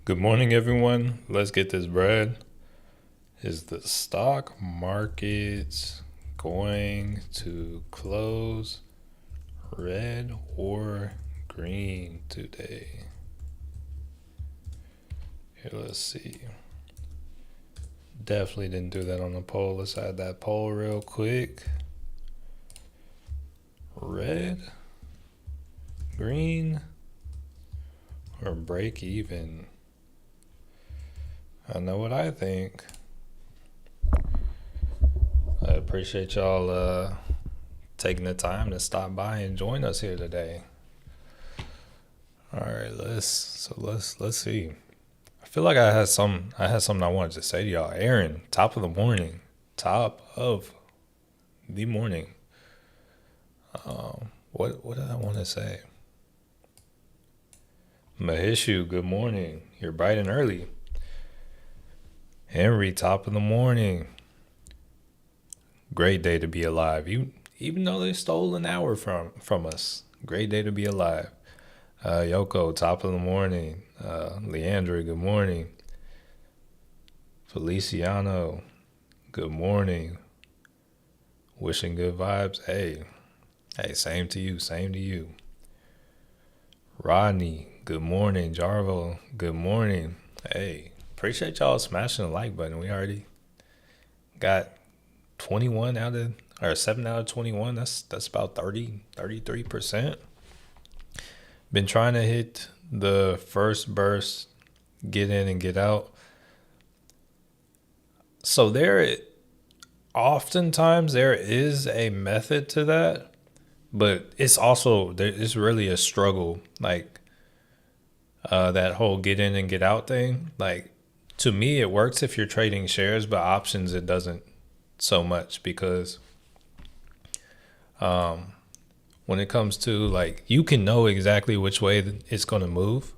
Good morning, everyone. Let's get this bread. Is the stock market going to close red or green today? Here, let's see. Definitely didn't do that on the poll. Let's add that poll real quick. Red, green, or break even? I know what I think. I appreciate y'all taking the time to stop by and join us here today. All right, let's see. I feel like I had something I wanted to say to y'all. Aaron, top of the morning. What did I want to say? Mahishu, good morning. You're bright and early. Henry, top of the morning. Great day to be alive. Even though they stole an hour from us. Great day to be alive. Yoko, top of the morning. Leandra, good morning. Feliciano, good morning. Wishing good vibes. Hey, same to you. Rodney, good morning. Jarvo, good morning. Hey, appreciate y'all smashing the like button. We already got 7 out of 21. That's about 33%. Been trying to hit the first burst, get in and get out. So oftentimes there is a method to that, but it's really a struggle. Like that whole get in and get out thing. Like to me, it works if you're trading shares, but options it doesn't so much because when it comes to like you can know exactly which way it's going to move,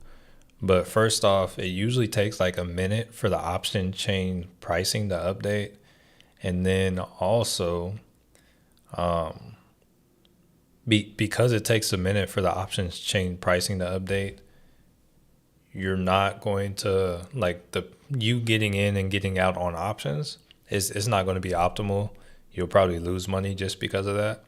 but first off it usually takes like a minute for the option chain pricing to update, and then also because it takes a minute for the options chain pricing to update, you're not going to like you getting in and getting out on options it's not going to be optimal. You'll probably lose money just because of that.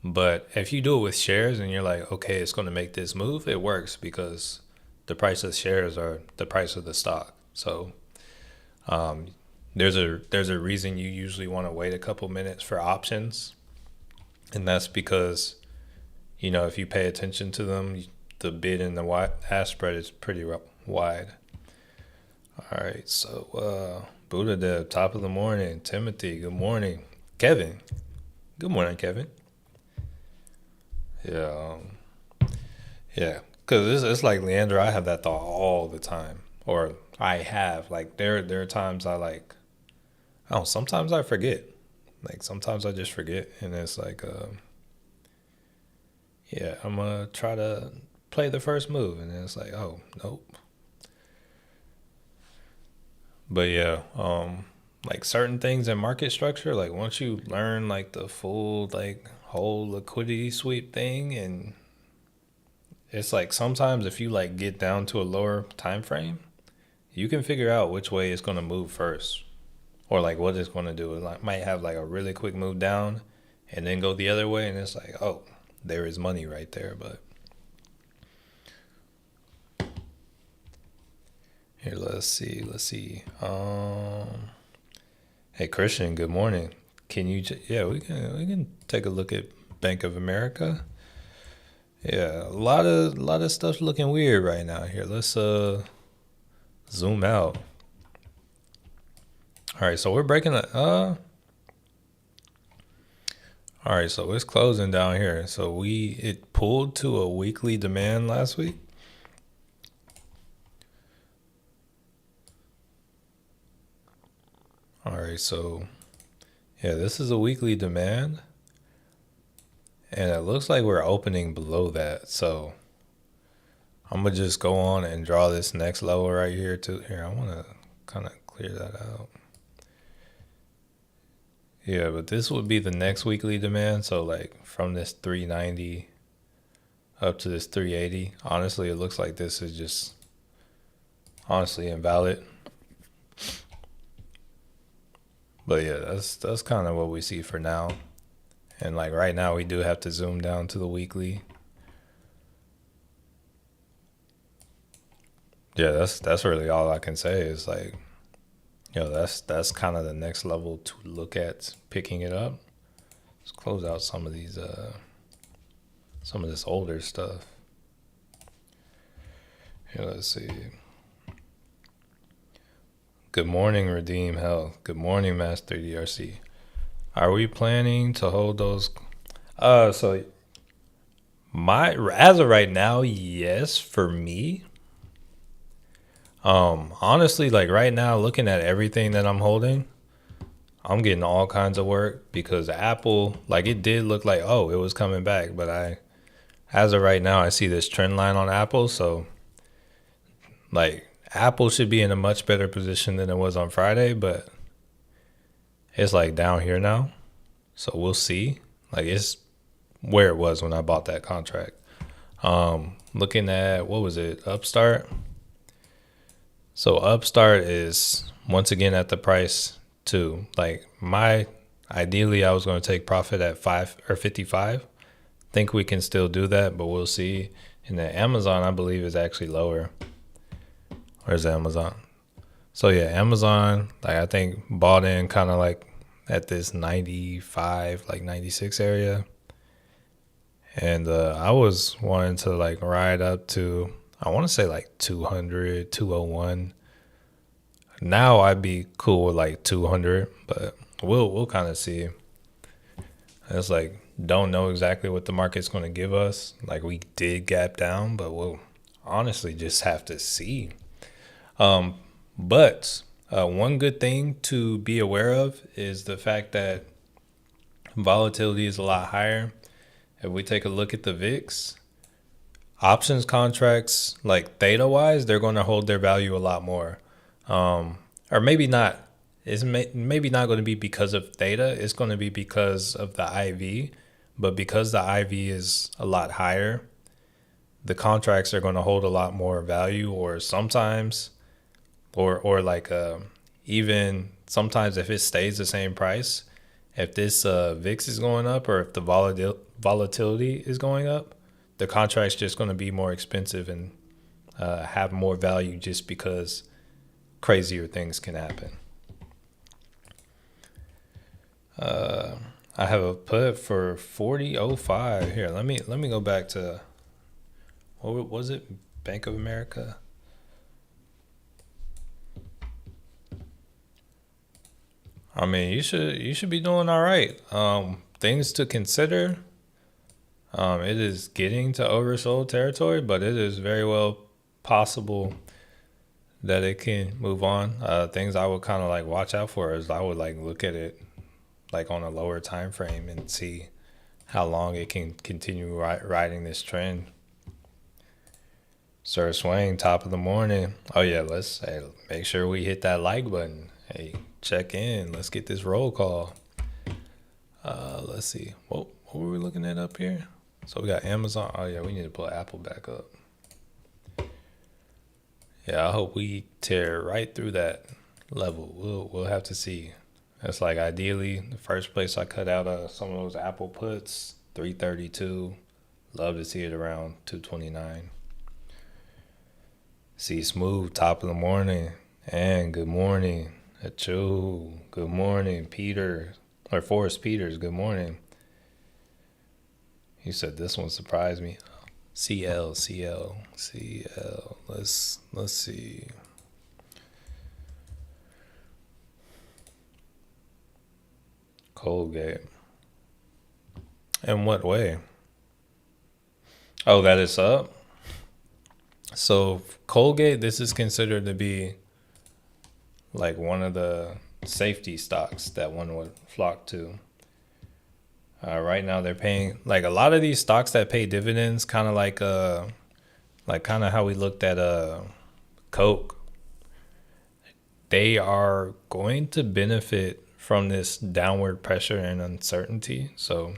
But if you do it with shares and you're like, okay, it's going to make this move, it works because the price of shares are the price of the stock. So there's a reason you usually want to wait a couple minutes for options, and that's because if you pay attention to them, the bid and the ask spread is pretty wide. All right, so Buddha Dev, top of the morning. Timothy, good morning. Kevin, good morning, Kevin. Yeah, because it's like Leandra, I have that thought all the time, or I have like there are times sometimes I forget, like sometimes I just forget, and it's like I'm gonna try to play the first move, and then it's like, oh nope. But yeah, like certain things in market structure, like once you learn like the full like whole liquidity sweep thing, and it's like sometimes if you like get down to a lower time frame, you can figure out which way it's going to move first, or like what it's going to do. It like might have like a really quick move down and then go the other way, and it's like, oh, there is money right there. But here, let's see. Hey Christian, good morning. Can you? We can take a look at Bank of America. Yeah, a lot of stuff's looking weird right now. Here, let's zoom out. All right, so we're breaking the all right, so it's closing down here. So it pulled to a weekly demand last week. All right, so yeah, this is a weekly demand, and it looks like we're opening below that. So I'm gonna just go on and draw this next level right here too. Here, I want to kind of clear that out. Yeah, but this would be the next weekly demand. So like from this 390 up to this 380. Honestly, it looks like this is just honestly invalid. But yeah, that's kind of what we see for now. And like right now, we do have to zoom down to the weekly. Yeah, that's really all I can say is like, that's kind of the next level to look at picking it up. Let's close out some of this older stuff. Here, let's see. Good morning, Redeem Health. Good morning, Master DRC. Are we planning to hold those? So as of right now, yes, for me. Honestly, like right now, looking at everything that I'm holding, I'm getting all kinds of work because Apple, like it did look like, oh, it was coming back, but as of right now, I see this trend line on Apple, so like Apple should be in a much better position than it was on Friday, but it's like down here now, so we'll see. Like it's where it was when I bought that contract. Looking at what was it, Upstart? So Upstart is once again at the price too. Like ideally I was going to take profit at 5 or 55. Think we can still do that, but we'll see. And then Amazon, I believe, is actually lower. Where's Amazon? So yeah, Amazon, like I think bought in kind of like at this 95, like 96 area. And I was wanting to like ride up to, I want to say like 200, 201. Now I'd be cool with like 200, but we'll kind of see. It's like don't know exactly what the market's going to give us. Like we did gap down, but we'll honestly just have to see. But one good thing to be aware of is the fact that volatility is a lot higher. If we take a look at the VIX, options contracts, like theta wise, they're going to hold their value a lot more. Or maybe not. It's maybe not going to be because of theta. It's going to be because of the IV. But because the IV is a lot higher, the contracts are going to hold a lot more value. Or sometimes, or like even sometimes if it stays the same price, if this VIX is going up or if the volatility is going up, the contract's just going to be more expensive and have more value just because crazier things can happen. I have a put for 40.05 here. Let me go back to what was it? Bank of America. I mean, you should be doing all right. Things to consider. It is getting to oversold territory, but it is very well possible that it can move on. Things I would kind of like watch out for is I would like look at it like on a lower time frame and see how long it can continue riding this trend. Sir Swain, top of the morning. Oh yeah, let's make sure we hit that like button. Hey, check in. Let's get this roll call. Let's see. What were we looking at up here? So we got Amazon. Oh yeah, we need to pull Apple back up. Yeah, I hope we tear right through that level. We'll have to see. That's like ideally the first place I cut out some of those Apple puts, 332. Love to see it around 229. See Smooth, top of the morning. And good morning. Achoo. Good morning, Peter. Or Forrest Peters, good morning. He said this one surprised me. CL. Let's see. Colgate. In what way? Oh, that is up? So Colgate, this is considered to be like one of the safety stocks that one would flock to. Right now they're paying like a lot of these stocks that pay dividends, kind of like kind of how we looked at Coke. They are going to benefit from this downward pressure and uncertainty. So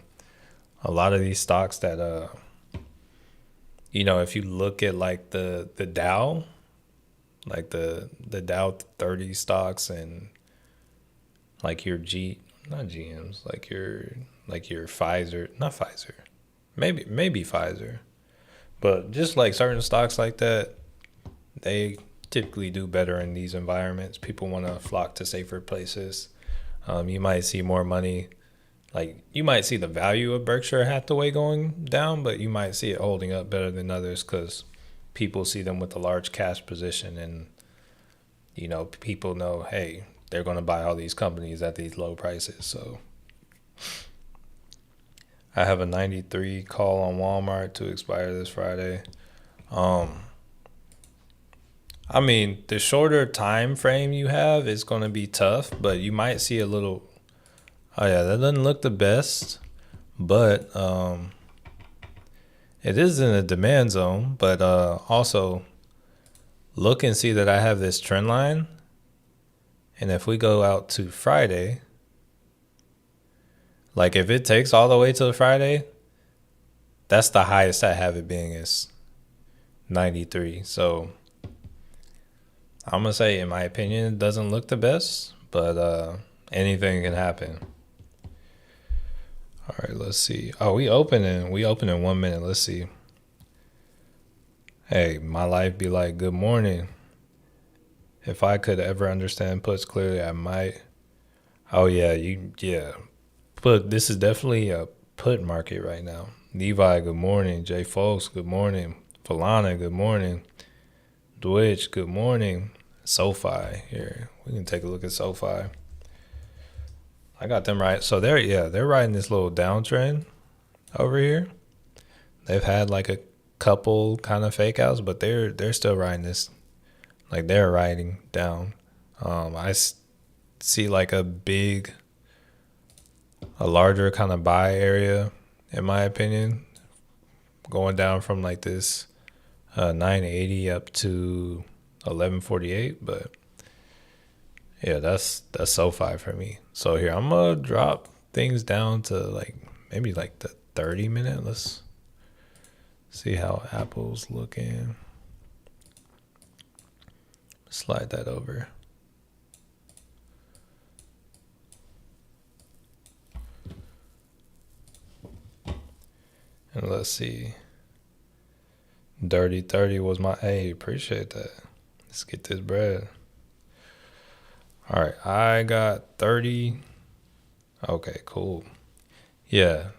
a lot of these stocks that if you look at like the Dow, like the Dow 30 stocks and like your not GMs, like your Pfizer, not Pfizer, maybe Pfizer, but just like certain stocks like that, they typically do better in these environments. People want to flock to safer places. You might see more money. Like you might see the value of Berkshire Hathaway going down, but you might see it holding up better than others because people see them with a large cash position, and people know, hey, they're going to buy all these companies at these low prices. So I have a 93 call on Walmart to expire this Friday. I mean, the shorter time frame you have is going to be tough, but you might see a little. Oh yeah, that doesn't look the best, but it is in a demand zone. But also look and see that I have this trend line, and if we go out to Friday, like if it takes all the way to Friday, that's the highest I have it being is 93. So I'm gonna say, in my opinion, it doesn't look the best, but anything can happen. All right, let's see. Oh, we open in 1 minute. Let's see. Hey, my life be like, good morning. If I could ever understand puts clearly, I might. Oh yeah. But this is definitely a put market right now. Levi, good morning. Jay Folks, good morning. Falana, good morning. Dwitch, good morning. SoFi here. We can take a look at SoFi. I got them right. So they're riding this little downtrend over here. They've had like a couple kind of fake outs, but they're still riding this. Like they're riding down. I see like a larger kind of buy area, in my opinion, going down from like this 980 up to 1148. But yeah, that's SoFi for me. So here I'm gonna drop things down to like maybe like the 30 minute. Let's see how Apple's looking. Slide that over. And let's see. Dirty 30 was my appreciate that. Let's get this bread. All right, I got 30. Okay, cool. Yeah.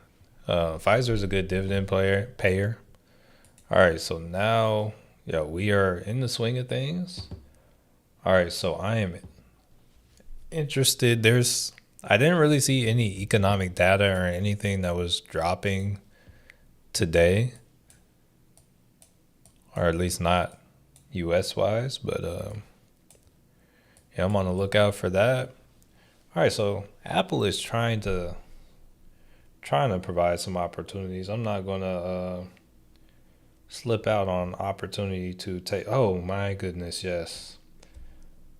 Pfizer's a good dividend payer. All right, so now we are in the swing of things. All right, so I am interested. I didn't really see any economic data or anything that was dropping today, or at least not US wise, but I'm on the lookout for that. All right, so Apple is trying to provide some opportunities. I'm not gonna slip out on opportunity to take. Oh my goodness, yes.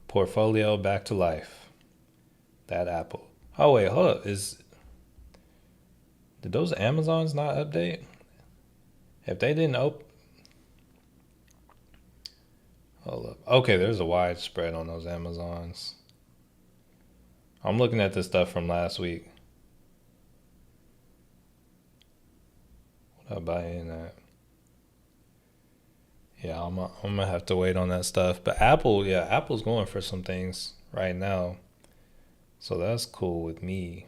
Portfolio back to life. That Apple. Oh wait, hold up. Did those Amazons not update? If they didn't hold up. Okay, there's a wide spread on those Amazons. I'm looking at the stuff from last week. What I buy in at? Yeah, I'm gonna have to wait on that stuff. But Apple's going for some things right now, so that's cool with me.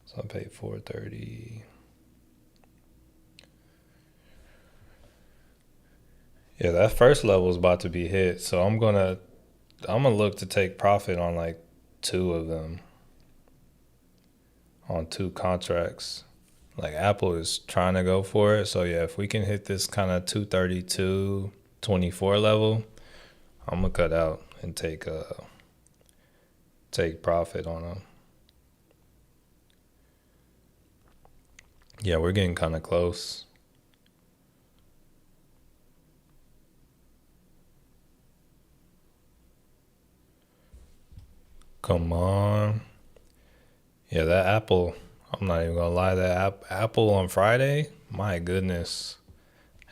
So I paid $4.30. Yeah, that first level is about to be hit, so I'm gonna look to take profit on like two of them, on two contracts. Like Apple is trying to go for it. So yeah, if we can hit this kind of 232.24 level, I'm gonna cut out and take profit on them. Yeah, we're getting kind of close. Come on. Yeah, that Apple, I'm not even gonna lie, that Apple on Friday, my goodness,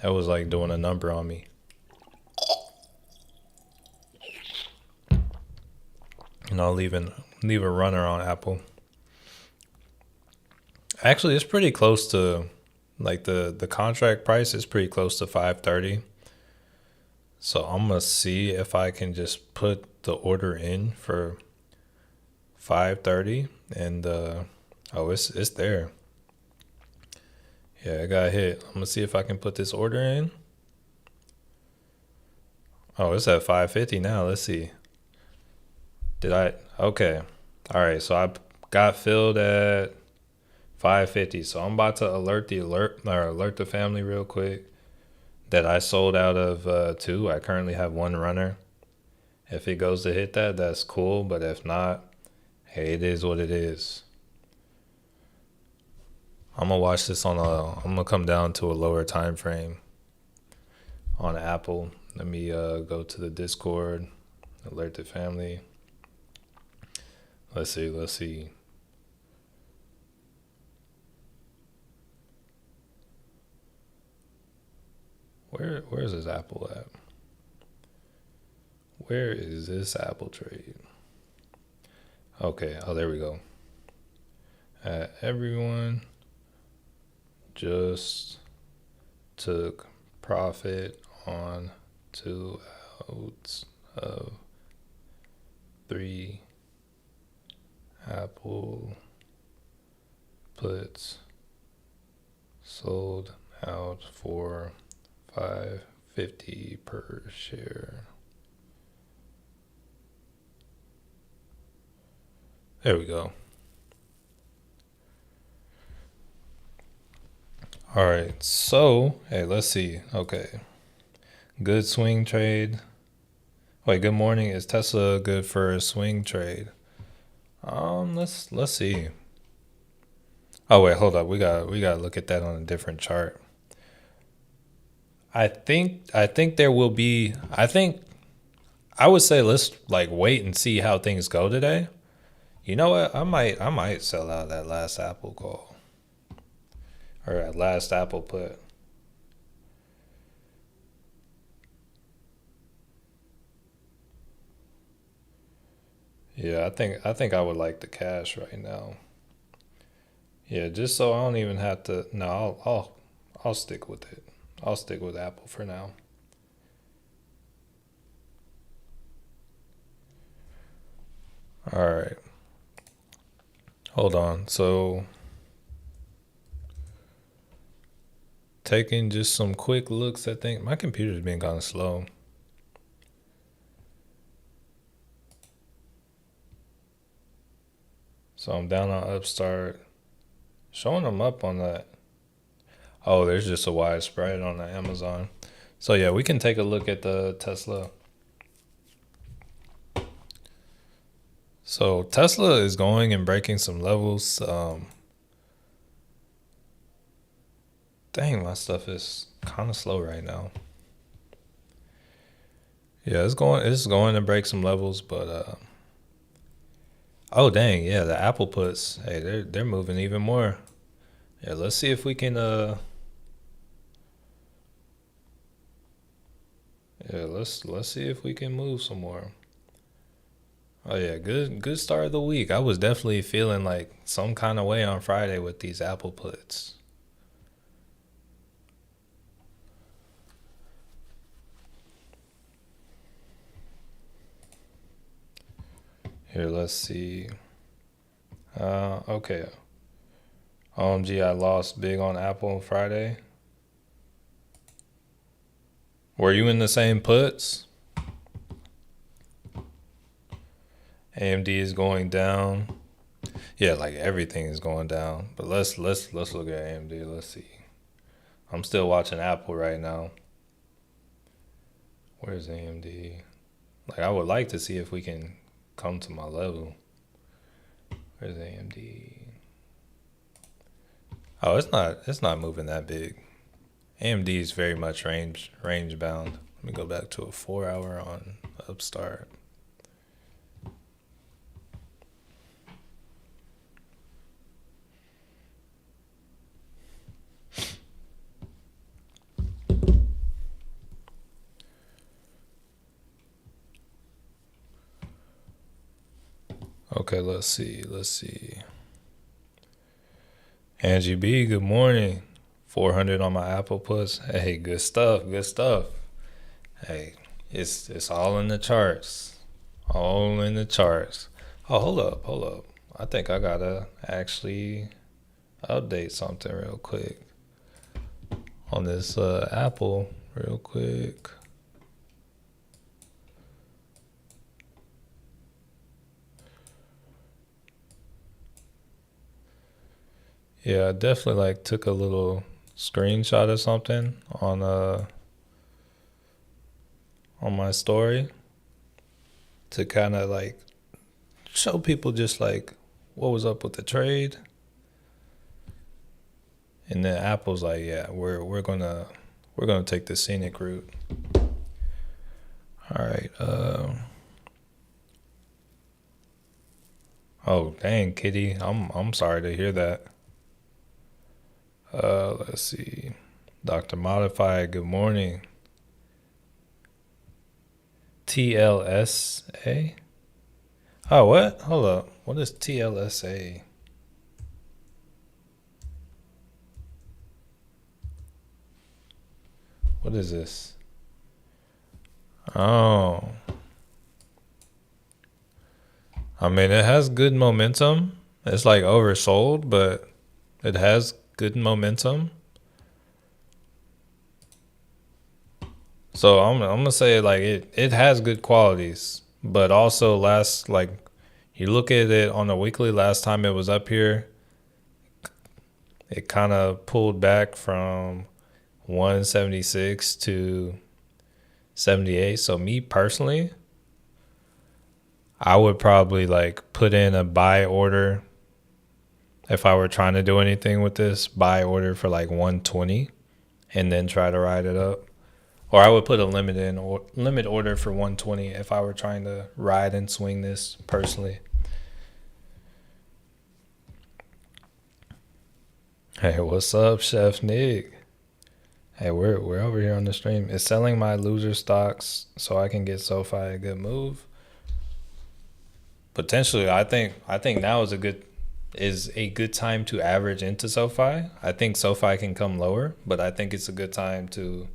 that was like doing a number on me. and I'll leave a runner on Apple. Actually, it's pretty close to like the contract price is pretty close to 530. So I'm gonna see if I can just put the order in for 530 and oh, it's there. Yeah, it got hit. I'm gonna see if I can put this order in. Oh, it's at 550 now. Let's see. Did I? Okay. All right. So I got filled at 550. So I'm about to alert the family real quick that I sold out of two. I currently have one runner. If it goes to hit that, that's cool. But if not, hey, it is what it is. I'm gonna watch this I'm gonna come down to a lower time frame on Apple. Let me go to the Discord, alert the family. Let's see. Where's this Apple at? Where is this Apple trade? Okay, oh there we go. Everyone just took profit on 2 outs of 3 Apple puts sold out for $5.50 per share. There we go. All right, so hey, let's see. Okay, good swing trade. Wait, good morning. Is Tesla good for a swing trade? Let's see. Oh wait, hold up. We got to look at that on a different chart. I think there will be. I would say let's like wait and see how things go today. You know what? I might sell out that last Apple call or that last Apple put. Yeah, I think I would like the cash right now. Yeah, just so I don't even have to. No, I'll stick with it. I'll stick with Apple for now. All right. Hold on. So taking just some quick looks, I think my computer's been kind of slow. So I'm down on Upstart, showing them up on that. Oh, there's just a wide spread on the Amazon. So yeah, we can take a look at the Tesla. So Tesla is going and breaking some levels. Dang, my stuff is kind of slow right now. Yeah, it's going to break some levels, but oh dang, yeah, the Apple puts, hey, they're moving even more. Yeah, let's see if we can yeah, let's see if we can move some more. Oh yeah, good start of the week. I was definitely feeling like some kind of way on Friday with these Apple puts. Here, let's see. Okay. OMG, I lost big on Apple on Friday. Were you in the same puts? AMD is going down. Yeah, like everything is going down. But let's look at AMD. Let's see. I'm still watching Apple right now. Where's AMD? Like I would like to see if we can come to my level. Where's AMD? Oh, it's not moving that big. AMD is very much range bound. Let me go back to a 4 hour on Upstart. Okay, let's see. Angie B, good morning. 400 on my Apple puts. Hey, good stuff. Hey, it's all in the charts. All in the charts. Oh, hold up. I think I gotta actually update something real quick on this Apple real quick. Yeah, I definitely like took a little screenshot of something on my story to kind of like show people just like what was up with the trade. And then Apple's like, yeah, we're gonna take the scenic route. All right. Oh dang, Kitty, I'm sorry to hear that. Let's see. Dr. Modified, good morning. TLSA? Oh, what? Hold up. What is TLSA? What is this? Oh. I mean, it has good momentum. It's like oversold, but it has good momentum. So I'm gonna say like it has good qualities, but also last like you look at it on a weekly. Last time it was up here, it kind of pulled back from 176 to 78. So me personally, I would probably like put in a buy order if I were trying to do anything with this, buy order for like 120 and then try to ride it up. Or I would put a limit order for 120 if I were trying to ride and swing this personally. Hey, what's up, Chef Nick? Hey, we're over here on the stream. Is selling my loser stocks so I can get SoFi a good move? Potentially, I think now is a good time to average into SoFi. I think SoFi can come lower, but I think it's a good time to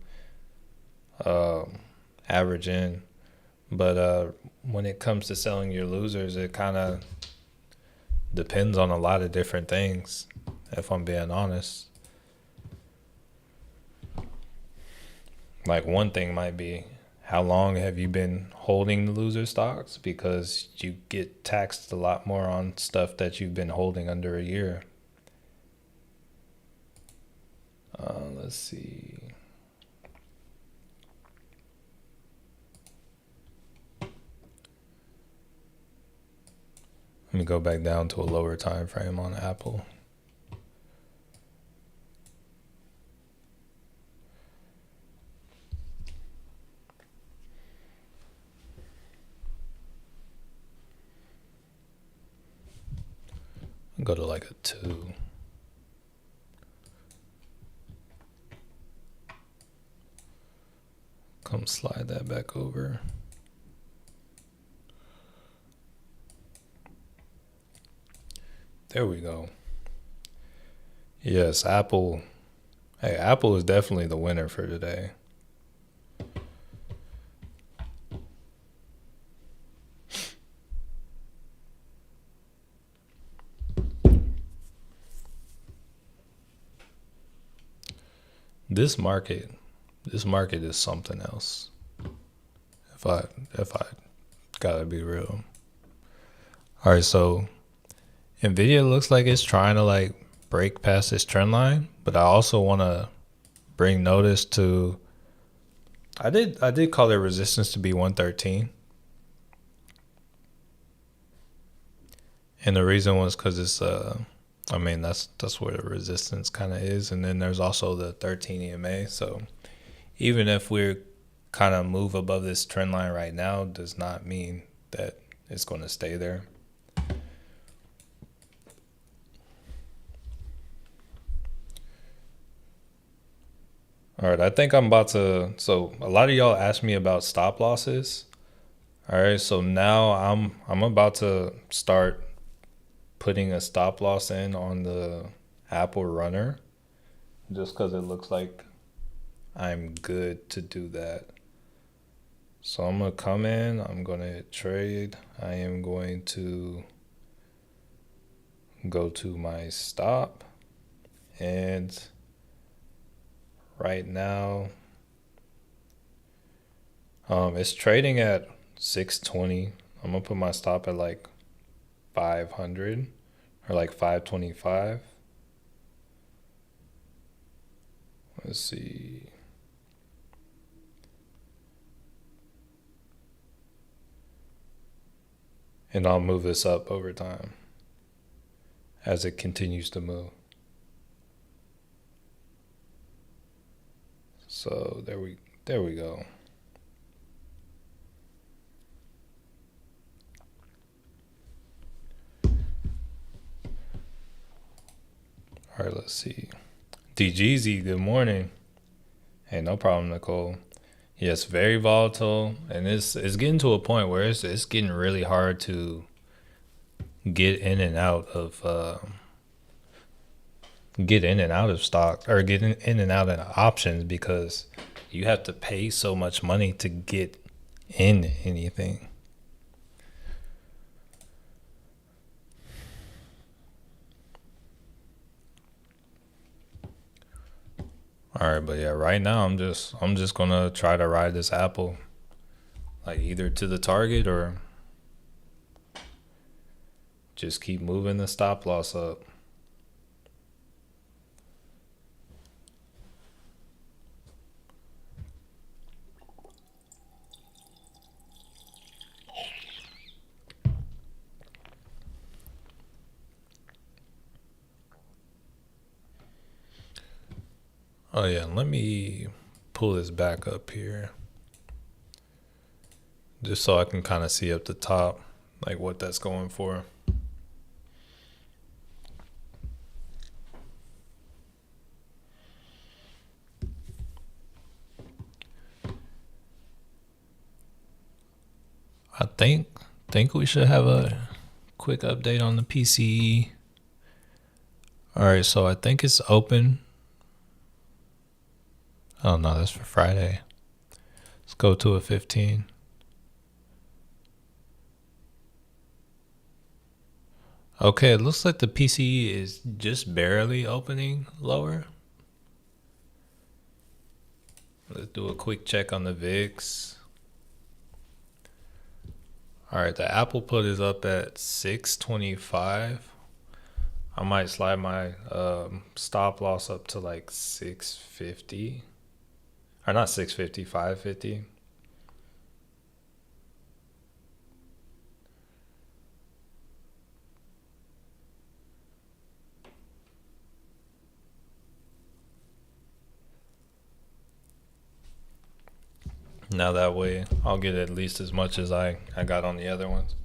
average in. But when it comes to selling your losers, it kind of depends on a lot of different things, if I'm being honest. Like one thing might be how long have you been holding the loser stocks? Because you get taxed a lot more on stuff that you've been holding under a year. Let's see. Let me go back down to a lower time frame on Apple. Go to like a 2. Come slide that back over. There we go. Yes, Apple. Hey, Apple is definitely the winner for today. This market is something else. If I gotta be real. All right, so Nvidia looks like it's trying to like break past this trend line, but I also want to bring notice to I did call their resistance to be 113. And the reason was cuz it's I mean that's where the resistance kind of is, and then there's also the 13 EMA. So even if we're kind of move above this trend line right now, does not mean that it's going to stay there. All right, I think I'm about to. So a lot of y'all asked me about stop losses. All right, so now I'm about to start putting a stop loss in on the Apple runner just because it looks like I'm good to do that. So I'm gonna come in, I'm gonna hit trade. I am going to go to my stop, and right now it's trading at 620. I'm gonna put my stop at like 500 or like 525. Let's see. And I'll move this up over time as it continues to move. So there we go. All right, let's see. DGZ, good morning. Hey, no problem, Nicole. Yes, very volatile, and it's getting to a point where it's getting really hard to get in and out of stock or get in and out of options because you have to pay so much money to get in anything. All right, but yeah, right now I'm just gonna try to ride this Apple, like either to the target or just keep moving the stop loss up. Oh yeah, let me pull this back up here just so I can kind of see up the top like what that's going for. I think we should have a quick update on the PCE. All right, so I think it's open. Oh no, that's for Friday. Let's go to a 15. Okay, it looks like the PCE is just barely opening lower. Let's do a quick check on the VIX. All right, the Apple put is up at 625. I might slide my stop loss up to like 650. Or not 650, 550. Now that way I'll get at least as much as I got on the other ones.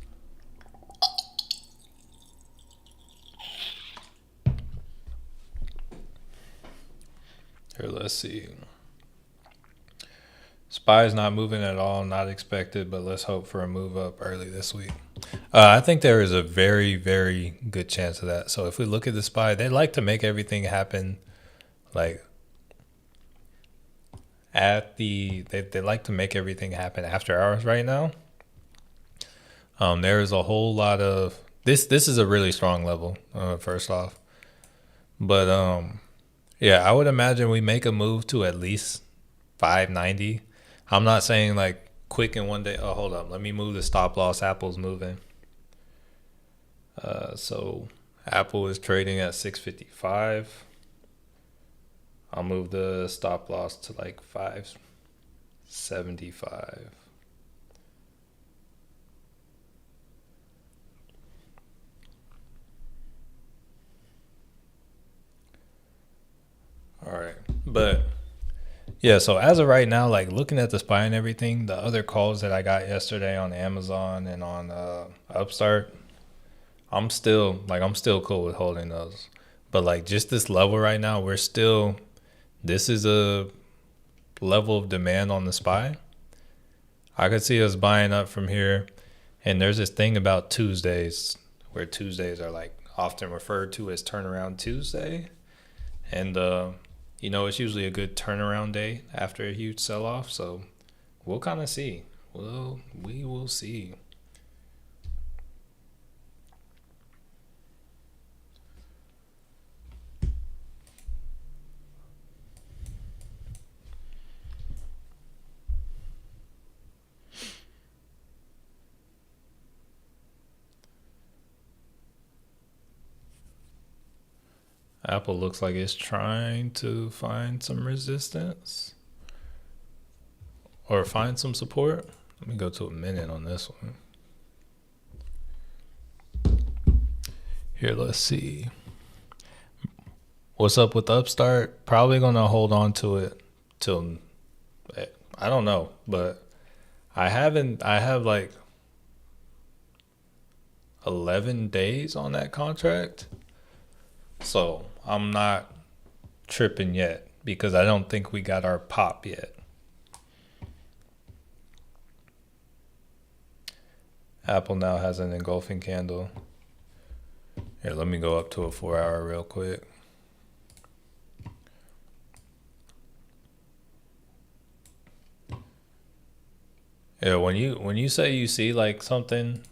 Here, let's see. SPY's not moving at all, not expected, but let's hope for a move up early this week. I think there is a very, very good chance of that. So if we look at the SPY, they like to make everything happen like they like to make everything happen after hours right now. There is a whole lot of this is a really strong level, first off. But yeah, I would imagine we make a move to at least 590. I'm not saying like quick in one day. Oh, hold up. Let me move the stop loss. Apple's moving. So Apple is trading at 655. I'll move the stop loss to like 575. All right. But yeah, so as of right now, like looking at the SPY and everything, the other calls that I got yesterday on Amazon and on Upstart, I'm still cool with holding those. But like just this level right now, this is a level of demand on the SPY. I could see us buying up from here. And there's this thing about Tuesdays where Tuesdays are like often referred to as turnaround Tuesday. And, it's usually a good turnaround day after a huge sell off. So we'll kind of see. Well, we will see. Apple looks like it's trying to find some resistance or find some support. Let me go to a minute on this one. Here, let's see. What's up with Upstart? Probably gonna hold on to it till I don't know, but I have like 11 days on that contract. So I'm not tripping yet because I don't think we got our pop yet. Apple now has an engulfing candle. Here, let me go up to a 4-hour real quick. Yeah, when you say you see like something,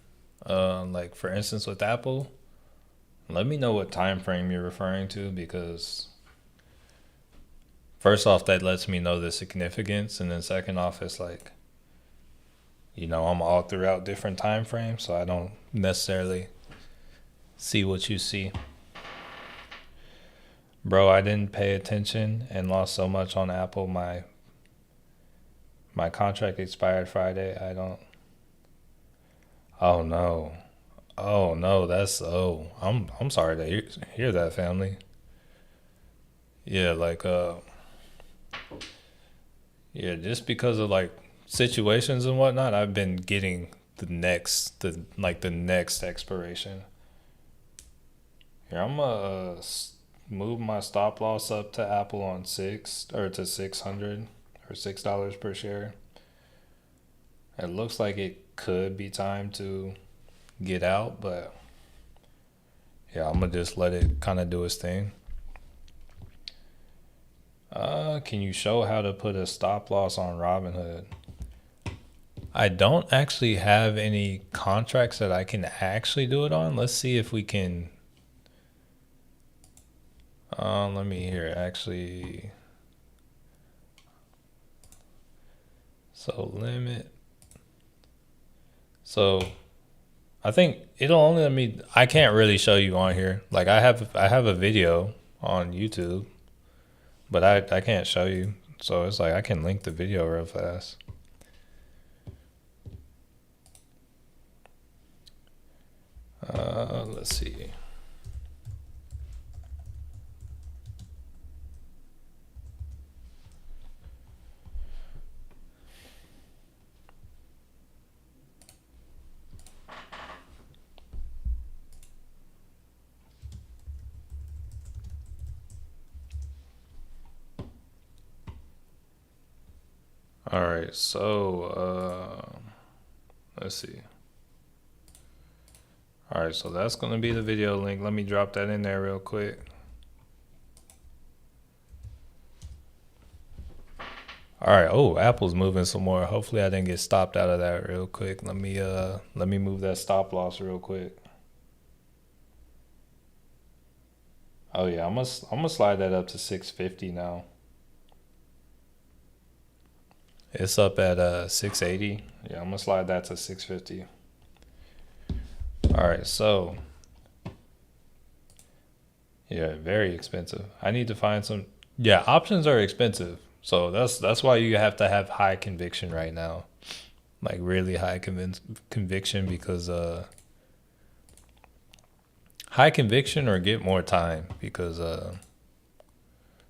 like for instance with Apple, let me know what time frame you're referring to, because first off, that lets me know the significance, and then second off, it's like, I'm all throughout different time frames, so I don't necessarily see what you see. Bro, I didn't pay attention and lost so much on Apple. My contract expired Friday. I don't. Oh no. Oh no, I'm sorry to hear that, family. Yeah, like yeah, just because of like situations and whatnot, I've been getting the next expiration. Here, I'm gonna move my stop loss up to Apple on 600 or $6 per share. It looks like it could be time to get out, but yeah, I'm gonna just let it kind of do its thing. Can you show how to put a stop loss on Robinhood? I don't actually have any contracts that I can actually do it on. Let's see if we can. Let me hear actually. So limit. So I think it'll only let me. I can't really show you on here. Like I have a video on YouTube, but I can't show you. So it's like I can link the video real fast. Let's see. All right, so let's see. All right, so that's gonna be the video link. Let me drop that in there real quick. All right. Oh, Apple's moving some more. Hopefully, I didn't get stopped out of that real quick. Let me move that stop loss real quick. Oh yeah, I'm gonna slide that up to 650 now. It's up at 680. Yeah, I'm gonna slide that to 650. All right, so yeah, very expensive. I need to find some. Yeah, options are expensive, so that's why you have to have high conviction right now, like really high conviction, because high conviction or get more time, because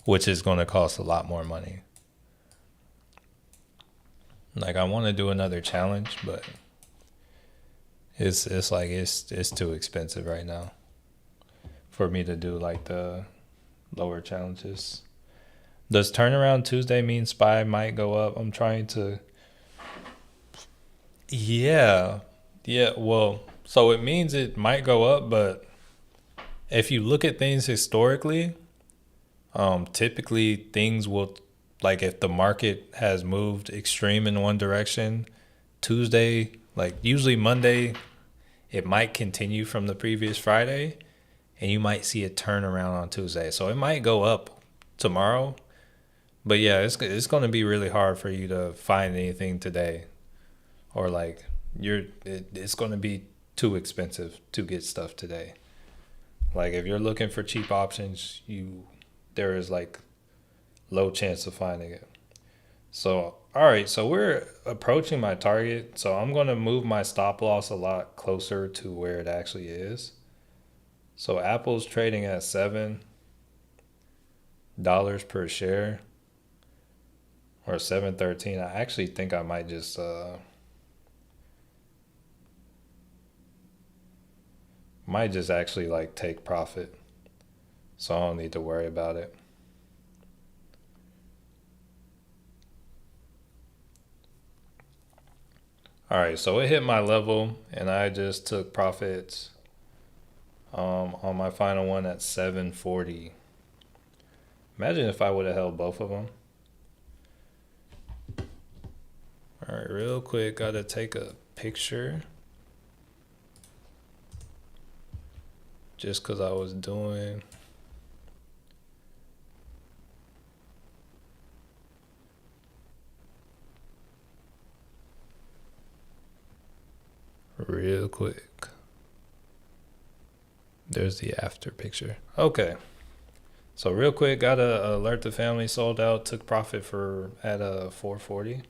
which is going to cost a lot more money. Like I want to do another challenge, but it's too expensive right now for me to do like the lower challenges. Does turnaround Tuesday mean SPY might go up? I'm trying to Yeah. Yeah. Well, so it means it might go up, but if you look at things historically, typically things will, like if the market has moved extreme in one direction, Tuesday, like usually Monday, it might continue from the previous Friday, and you might see a turnaround on Tuesday. So it might go up tomorrow, but yeah, it's going to be really hard for you to find anything today, or like it's going to be too expensive to get stuff today. Like if you're looking for cheap options, there is like low chance of finding it. So, all right, so we're approaching my target. So I'm going to move my stop loss a lot closer to where it actually is. So Apple's trading at $7 per share, or 7.13. I actually think I might just actually like take profit. So I don't need to worry about it. All right, so it hit my level and I just took profits on my final one at 740. Imagine if I would have held both of them. All right, real quick, gotta take a picture just because I was doing. Real quick. There's the after picture. Okay. So real quick, gotta alert the family, sold out, took profit for at a 440.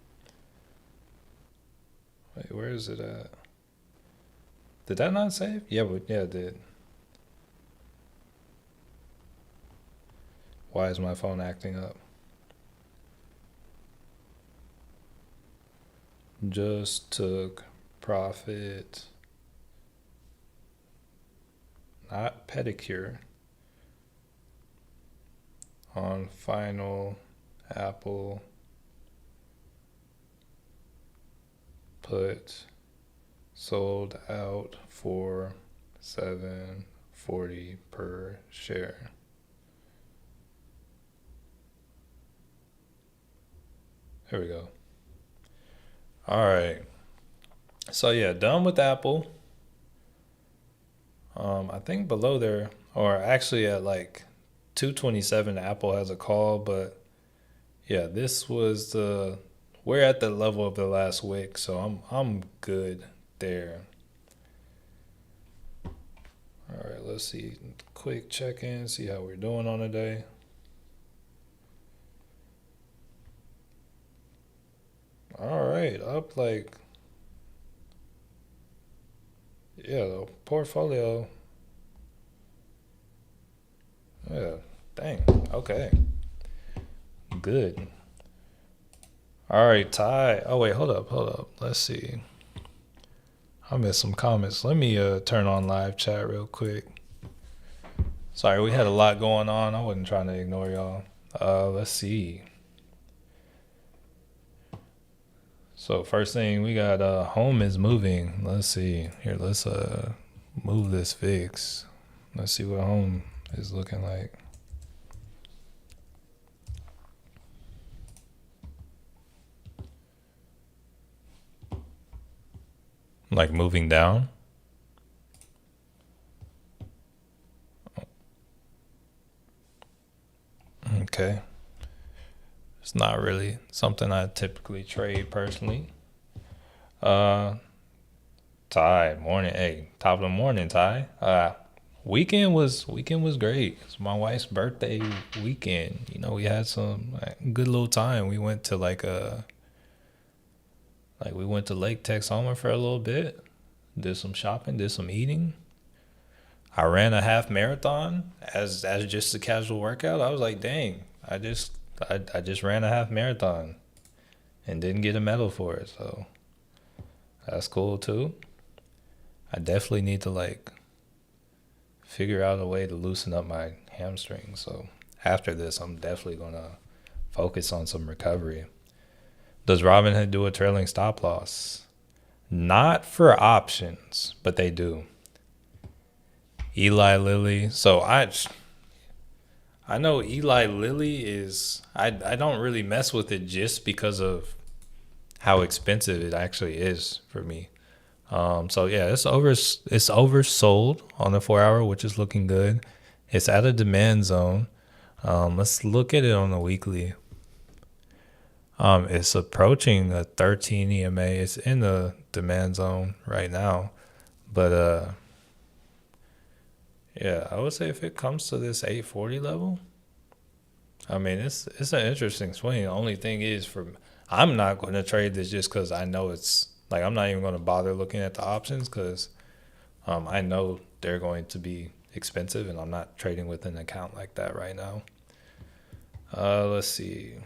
Wait, where is it at? Did that not save? Yeah, yeah, it did. Why is my phone acting up? Just took profit, not pedicure, on final Apple put sold out for 740 per share. There we go. All right. So yeah, done with Apple. I think below there, or actually at like 227, Apple has a call, but yeah, this was the we're at the level of the last wick, so I'm good there. All right, let's see. Quick check in, see how we're doing on the day. All right, up like yeah, the portfolio. Yeah, dang. Okay, good. All right, Ty. Oh wait, hold up. Let's see. I missed some comments. Let me turn on live chat real quick. Sorry, we had a lot going on. I wasn't trying to ignore y'all. Let's see. So first thing we got home is moving. Let's see. Here, let's move this fix. Let's see what home is looking like. Like moving down. Okay. It's not really something I typically trade personally. Uh Ty, morning. Hey, top of the morning, Ty. Weekend was great. It's my wife's birthday weekend. You know, we had some good little time. We went to we went to Lake Texoma for a little bit. Did some shopping, did some eating. I ran a half marathon as just a casual workout. I was like, dang, I just ran a half marathon and didn't get a medal for it. So that's cool too. I definitely need to like figure out a way to loosen up my hamstrings. So after this, I'm definitely gonna focus on some recovery. Does Robinhood do a trailing stop loss? Not for options, but they do. Eli Lilly. So I know Eli Lilly is I don't really mess with it just because of how expensive it actually is for me. So yeah, it's oversold on the 4 hour, which is looking good. It's at a demand zone. Let's look at it on the weekly. It's approaching a 13 EMA. It's in the demand zone right now, but yeah, I would say if it comes to this 840 level, I mean it's an interesting swing. The only thing is I'm not going to trade this just because I know it's like I'm not even going to bother looking at the options because I know they're going to be expensive and I'm not trading with an account like that right now. Let's see.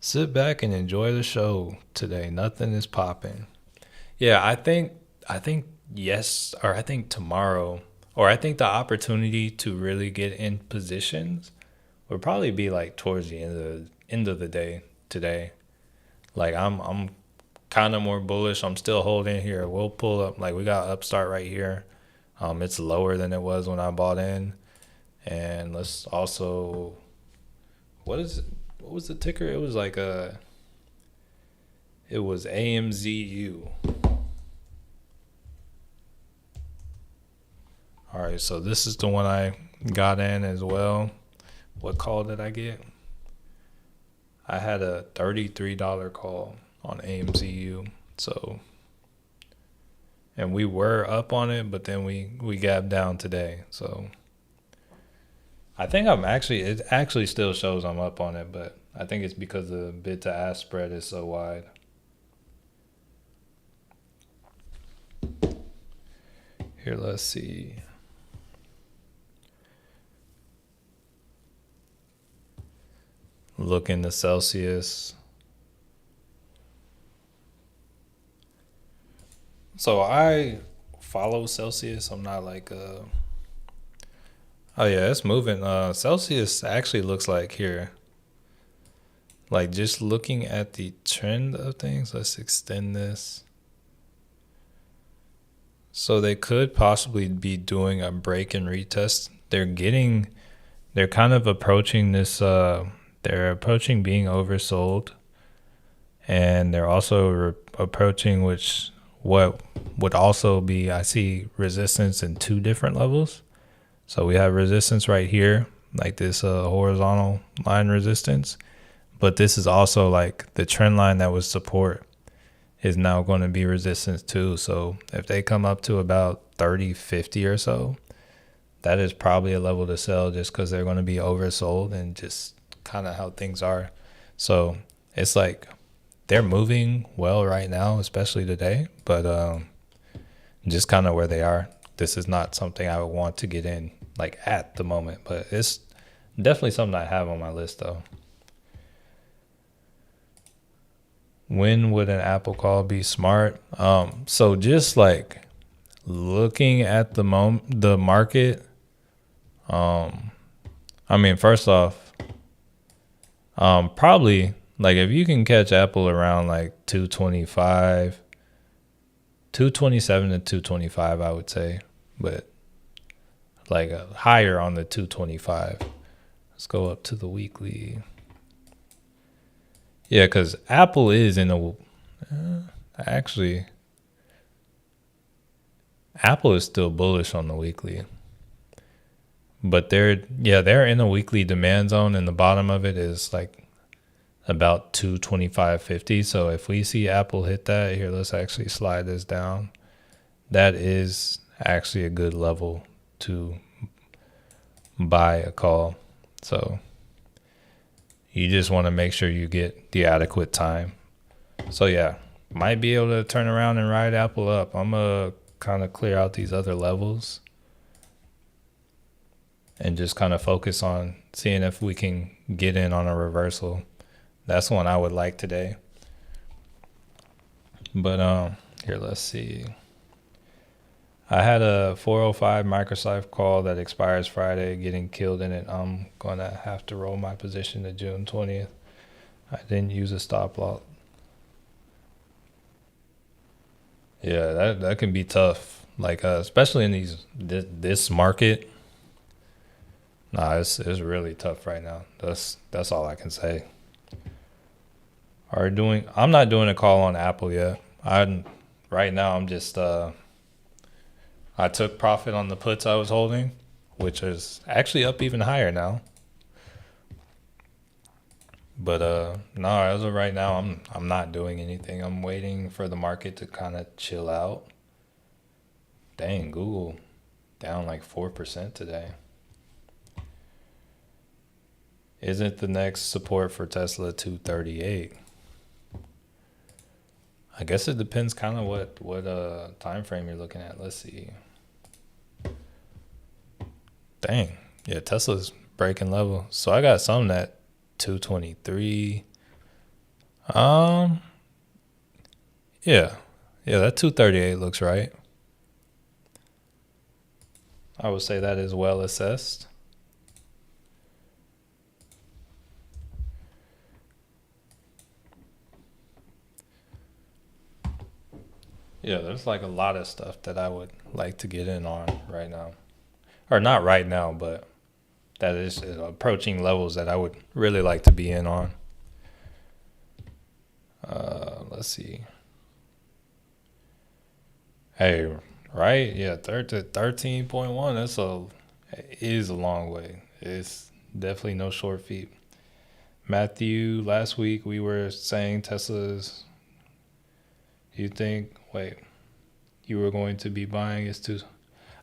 Sit back and enjoy the show today. Nothing is popping. Yeah, I think yes, or I think tomorrow, or I think the opportunity to really get in positions would probably be like towards the end of the day today. Like I'm kind of more bullish. I'm still holding here. We'll pull up like we got upstart right here. It's lower than it was when I bought in. And let's also what was the ticker? It was AMZU. All right, so this is the one I got in as well. What call did I get? I had a $33 call on AMZU. So, and we were up on it, but then we gapped down today. So, I think it actually still shows I'm up on it, but I think it's because the bid to ask spread is so wide. Here, let's see. Look into Celsius. So I follow Celsius. I'm not like oh yeah, it's moving. Celsius actually looks like here. Like just looking at the trend of things, let's extend this. So they could possibly be doing a break and retest. They're kind of approaching this they're approaching being oversold, and they're also approaching which what would also be I see resistance in two different levels. So we have resistance right here, like this horizontal line resistance, but this is also like the trend line that was support is now going to be resistance too. So if they come up to about 30.50 or so, that is probably a level to sell just because they're going to be oversold and just kind of how things are. So it's like they're moving well right now, especially today, but just kind of where they are. This is not something I would want to get in like at the moment, but it's definitely something I have on my list though. When would an Apple call be smart? So just like looking at the market, I mean, first off, probably like if you can catch Apple around like 225, 227 to 225, I would say, but like higher on the 225. Let's go up to the weekly. Yeah, because Apple is in a actually Apple is still bullish on the weekly, but they're in a weekly demand zone, and the bottom of it is like about 225.50. So if we see Apple hit that here, let's actually slide this down. That is actually a good level to buy a call. So you just want to make sure you get the adequate time. So yeah, might be able to turn around and ride Apple up. I'm gonna kind of clear out these other levels and just kind of focus on seeing if we can get in on a reversal. That's one I would like today. But here, let's see. I had a 405 Microsoft call that expires Friday, getting killed in it. I'm going to have to roll my position to June 20th. I didn't use a stop loss. Yeah, that can be tough. Like especially in this market. Nah, it's really tough right now. That's all I can say. I'm not doing a call on Apple yet. I'm right now I'm just I took profit on the puts I was holding, which is actually up even higher now. But no, as of right now I'm not doing anything. I'm waiting for the market to kind of chill out. Dang, Google down like 4% today. Isn't the next support for Tesla 238? I guess it depends kind of what time frame you're looking at. Let's see. Dang. Yeah, Tesla's breaking level. So I got some at 223. Um yeah. Yeah, that 238 looks right. I would say that is well assessed. Yeah, there's like a lot of stuff that I would like to get in on right now. Or not right now, but that is approaching levels that I would really like to be in on. Let's see. Hey, right? Yeah, 13.1. Is a long way. It's definitely no short feat. Matthew, last week we were saying Tesla's. You think? Wait, you were going to be buying is too.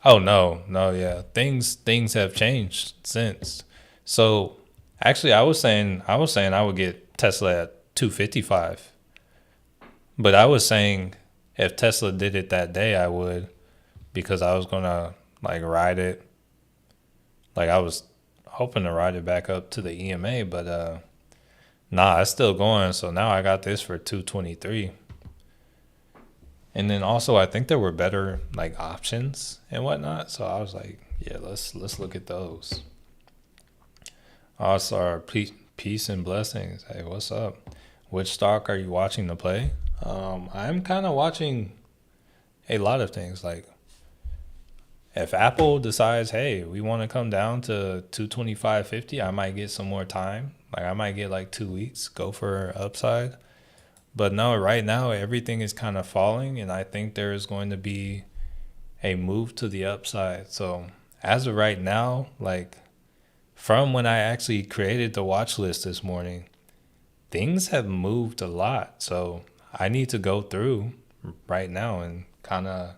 Oh no, yeah. Things have changed since. So actually, I was saying I would get Tesla at 255, but I was saying if Tesla did it that day, I would because I was gonna like ride it. Like I was hoping to ride it back up to the EMA, but nah, it's still going. So now I got this for 223. And then also I think there were better like options and whatnot. So I was like, yeah, let's look at those. Also, peace and blessings. Hey, what's up? Which stock are you watching to play? I'm kind of watching a lot of things. Like if Apple decides, hey, we want to come down to 225.50, I might get some more time. Like I might get like 2 weeks, go for upside. But no, right now everything is kind of falling, and I think there is going to be a move to the upside. So as of right now, like from when I actually created the watch list this morning, things have moved a lot. So I need to go through right now and kind of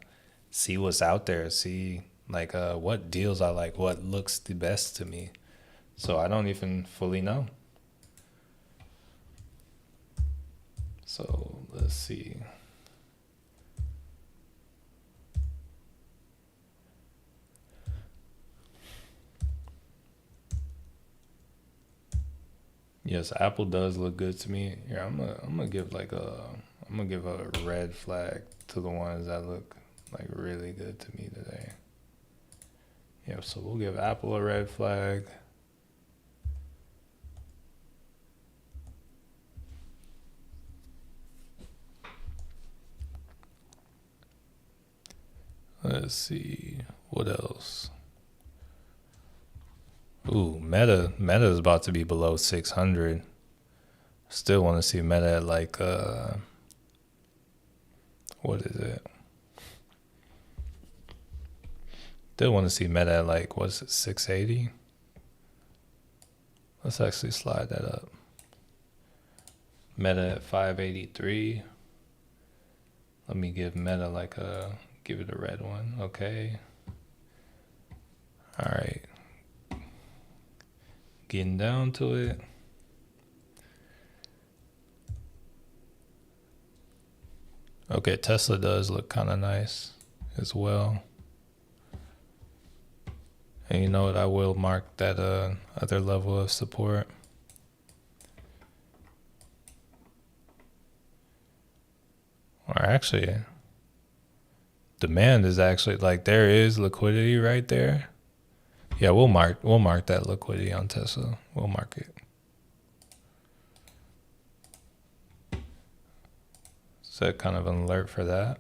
see what's out there, see like what deals I like, what looks the best to me. So I don't even fully know. So let's see. Yes, Apple does look good to me. Here, I'm gonna give a red flag to the ones that look like really good to me today. Yeah, so we'll give Apple a red flag. Let's see what else. Ooh, Meta is about to be below 600. Still want to see Meta at like what is it? Still want to see Meta at like what's it 680? Let's actually slide that up. Meta at 583. Let me give Meta give it a red one. Okay. All right. Getting down to it. Okay, Tesla does look kind of nice as well. And you know what? I will mark that other level of support. Or actually, demand is actually like there is liquidity right there. Yeah, we'll mark that liquidity on Tesla. We'll mark it. Set kind of an alert for that.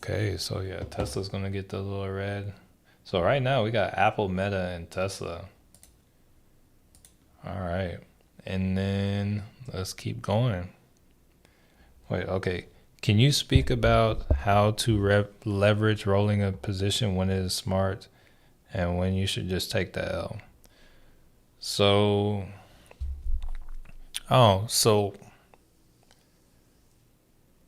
Okay, so yeah, Tesla's gonna get the little red. So right now we got Apple, Meta, and Tesla. All right, and then let's keep going. Wait, okay. Can you speak about how to leverage rolling a position when it is smart and when you should just take the L? So, so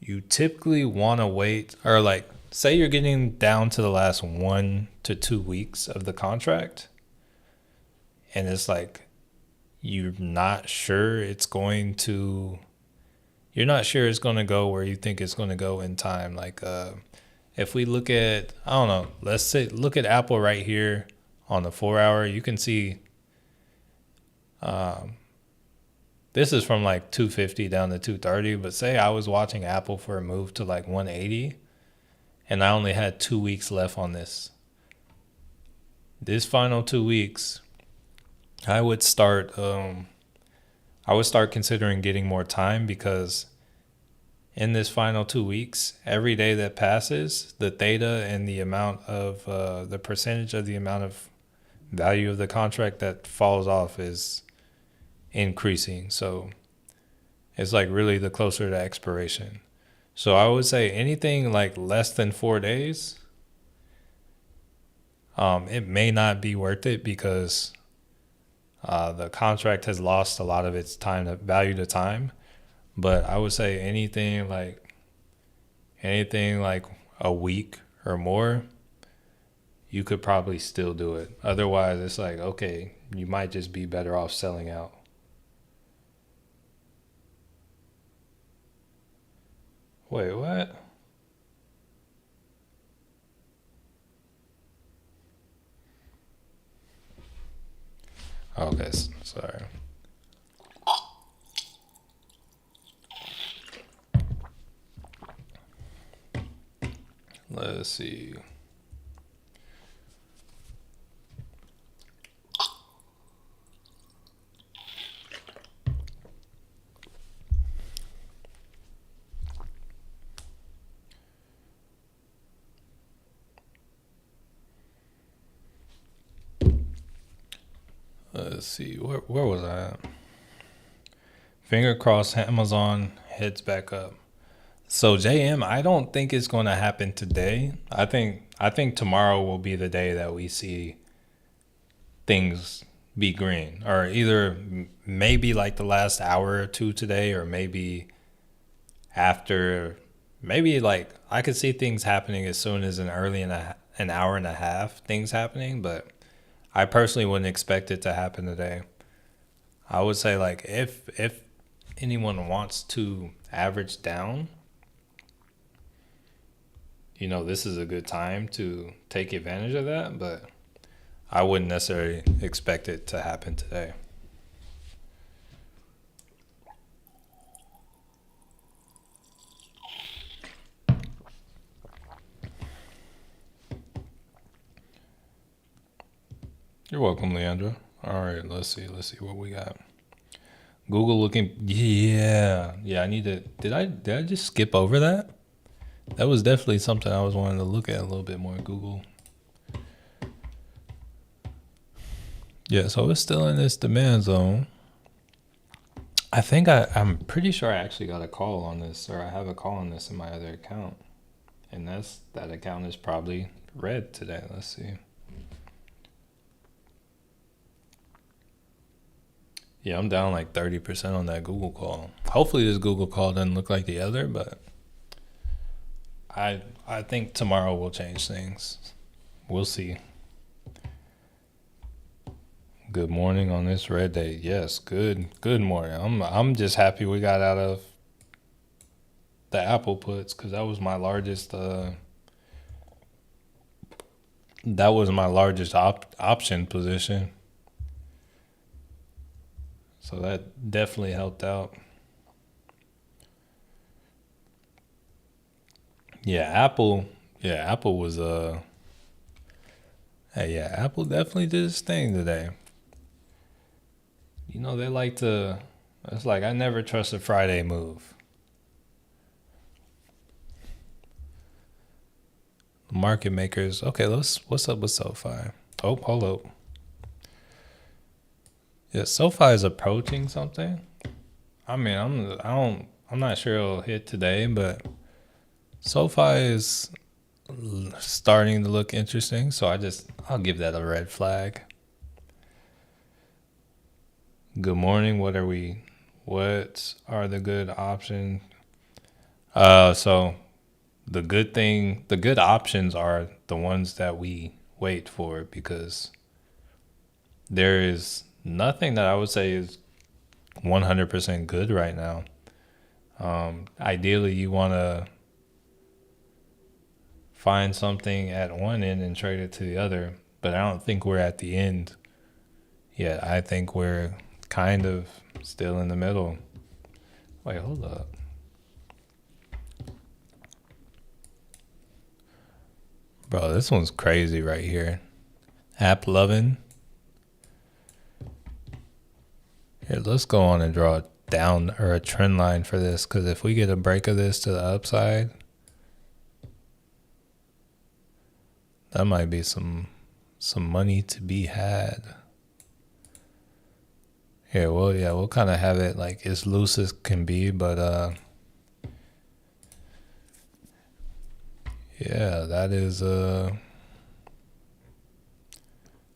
you typically want to wait, or like, say you're getting down to the last 1 to 2 weeks of the contract, and it's like you're not sure it's going to go where you think it's going to go in time. Like, if we look at, I don't know, let's say, look at Apple right here on the 4 hour, you can see, this is from like 250 down to 230, but say I was watching Apple for a move to like 180 and I only had 2 weeks left on this. This final 2 weeks, I would start considering getting more time, because in this final 2 weeks, every day that passes, the theta and the amount of the percentage of the amount of value of the contract that falls off is increasing. So it's like really the closer to expiration. So I would say anything like less than 4 days, it may not be worth it, because the contract has lost a lot of its time, value to time. But I would say anything like a week or more, you could probably still do it. Otherwise, it's like, okay, you might just be better off selling out. Wait, what? Okay, sorry. Let's see. Let's see. Where was I at? Finger crossed Amazon heads back up. So JM, I don't think it's going to happen today. I think tomorrow will be the day that we see things be green, or either maybe like the last hour or two today, or maybe after, maybe like I could see things happening as soon as an hour and a half things happening, but I personally wouldn't expect it to happen today. I would say like if anyone wants to average down, this is a good time to take advantage of that, but I wouldn't necessarily expect it to happen today. You're welcome, Leandra. All right, let's see what we got. Google looking, yeah. I need to. Did I just skip over that? That was definitely something I was wanting to look at a little bit more. Google. Yeah, so it's still in this demand zone. I'm pretty sure I actually got a call on this, or I have a call on this in my other account, and that account is probably red today. Let's see. Yeah, I'm down like 30% on that Google call. Hopefully this Google call doesn't look like the other, but I think tomorrow will change things. We'll see. Good morning on this red day. Yes, good morning. I'm just happy we got out of the Apple puts, because that was my largest option position. So that definitely helped out. Yeah, Apple was hey, yeah, Apple definitely did its thing today. They like to, it's like I never trust a Friday move. market makers. Okay, what's up with SoFi? Oh, hold up. Yeah, SoFi is approaching something. I mean, I'm not sure it'll hit today, but SoFi is starting to look interesting. So I'll give that a red flag. Good morning. What are the good options? So the good options are the ones that we wait for, because there is nothing that I would say is 100% good right now. Ideally, you want to find something at one end and trade it to the other, but I don't think we're at the end yet. I think we're kind of still in the middle. Wait, hold up. Bro, this one's crazy right here. App loving. Here, let's go on and draw down or a trend line for this, because if we get a break of this to the upside, that might be some money to be had. Here, well, yeah, we'll kind of have it like as loose as can be, but yeah,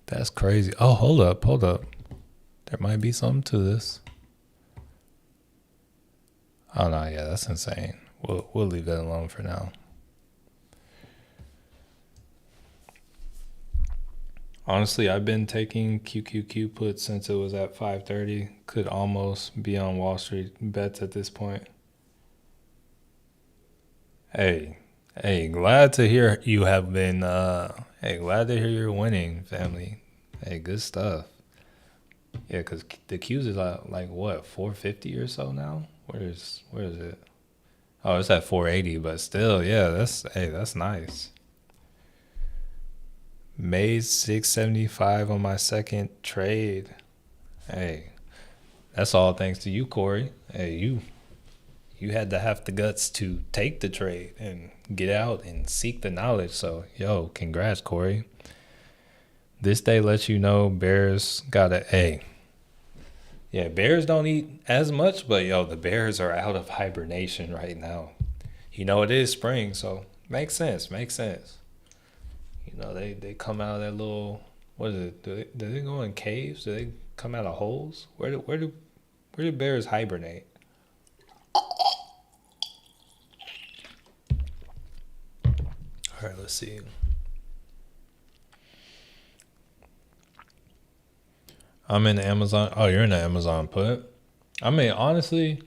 that's crazy. Oh, hold up. There might be something to this. Oh no, yeah, that's insane. We'll leave that alone for now. Honestly, I've been taking QQQ puts since it was at 530. Could almost be on Wall Street bets at this point. Hey, glad to hear you have been. Glad to hear you're winning, family. Hey, good stuff. Yeah, because the Q's is like what, 450 or so now. Where is it? Oh, it's at 480, but still, yeah, that's nice. Made 675 on my second trade. Hey, that's all thanks to you, Corey. Hey, you had to have the guts to take the trade and get out and seek the knowledge. So, yo, congrats, Corey. This day lets you know bears got a A. Yeah, bears don't eat as much, but yo, the bears are out of hibernation right now. You know, it is spring, so makes sense. You know, they come out of that little, what is it? Do they go in caves? Do they come out of holes? Where do bears hibernate? All right, let's see. I'm in Amazon. Oh, you're in the Amazon put. I mean, honestly,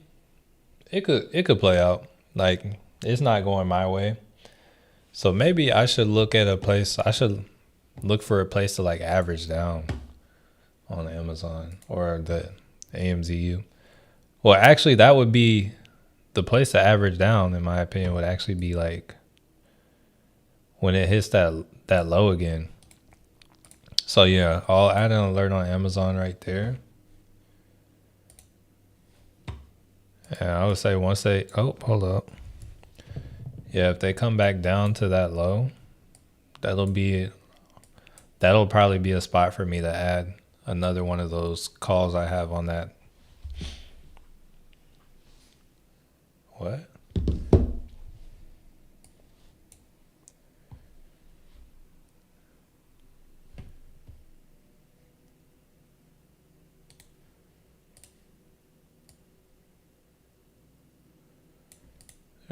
it could play out. Like, it's not going my way. So maybe I should look at a place. I should look for a place to like average down on Amazon or the AMZU. Well, actually, that would be the place to average down, in my opinion, would actually be like when it hits that low again. So yeah, I'll add an alert on Amazon right there. And I would say once they, oh, hold up. Yeah, if they come back down to that low, that'll probably be a spot for me to add another one of those calls I have on that. What?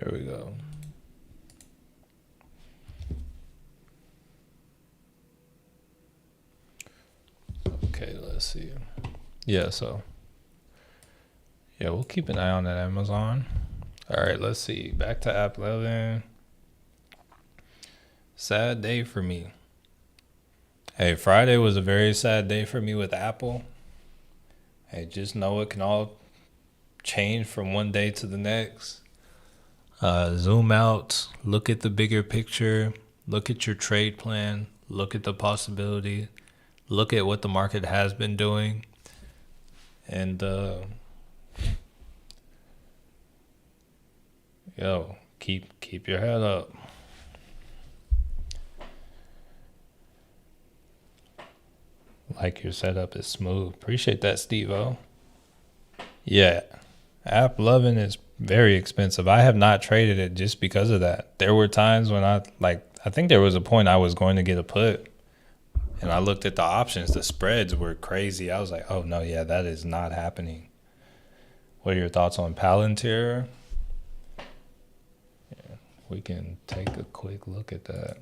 There we go. Okay, let's see. Yeah, so yeah, we'll keep an eye on that Amazon. All right, let's see. Back to app 11. Sad day for me. Hey, Friday was a very sad day for me with Apple. Hey, just know it can all change from one day to the next. Zoom out, look at the bigger picture, look at your trade plan, look at the possibility, look at what the market has been doing, and yo, keep your head up. like your setup is smooth. Appreciate that, Steve-O. Yeah, app loving is very expensive. I have not traded it just because of that. There were times when I think there was a point I was going to get a put, and I looked at the options. The spreads were crazy. I was like, oh no, yeah, that is not happening. What are your thoughts on Palantir? Yeah, we can take a quick look at that.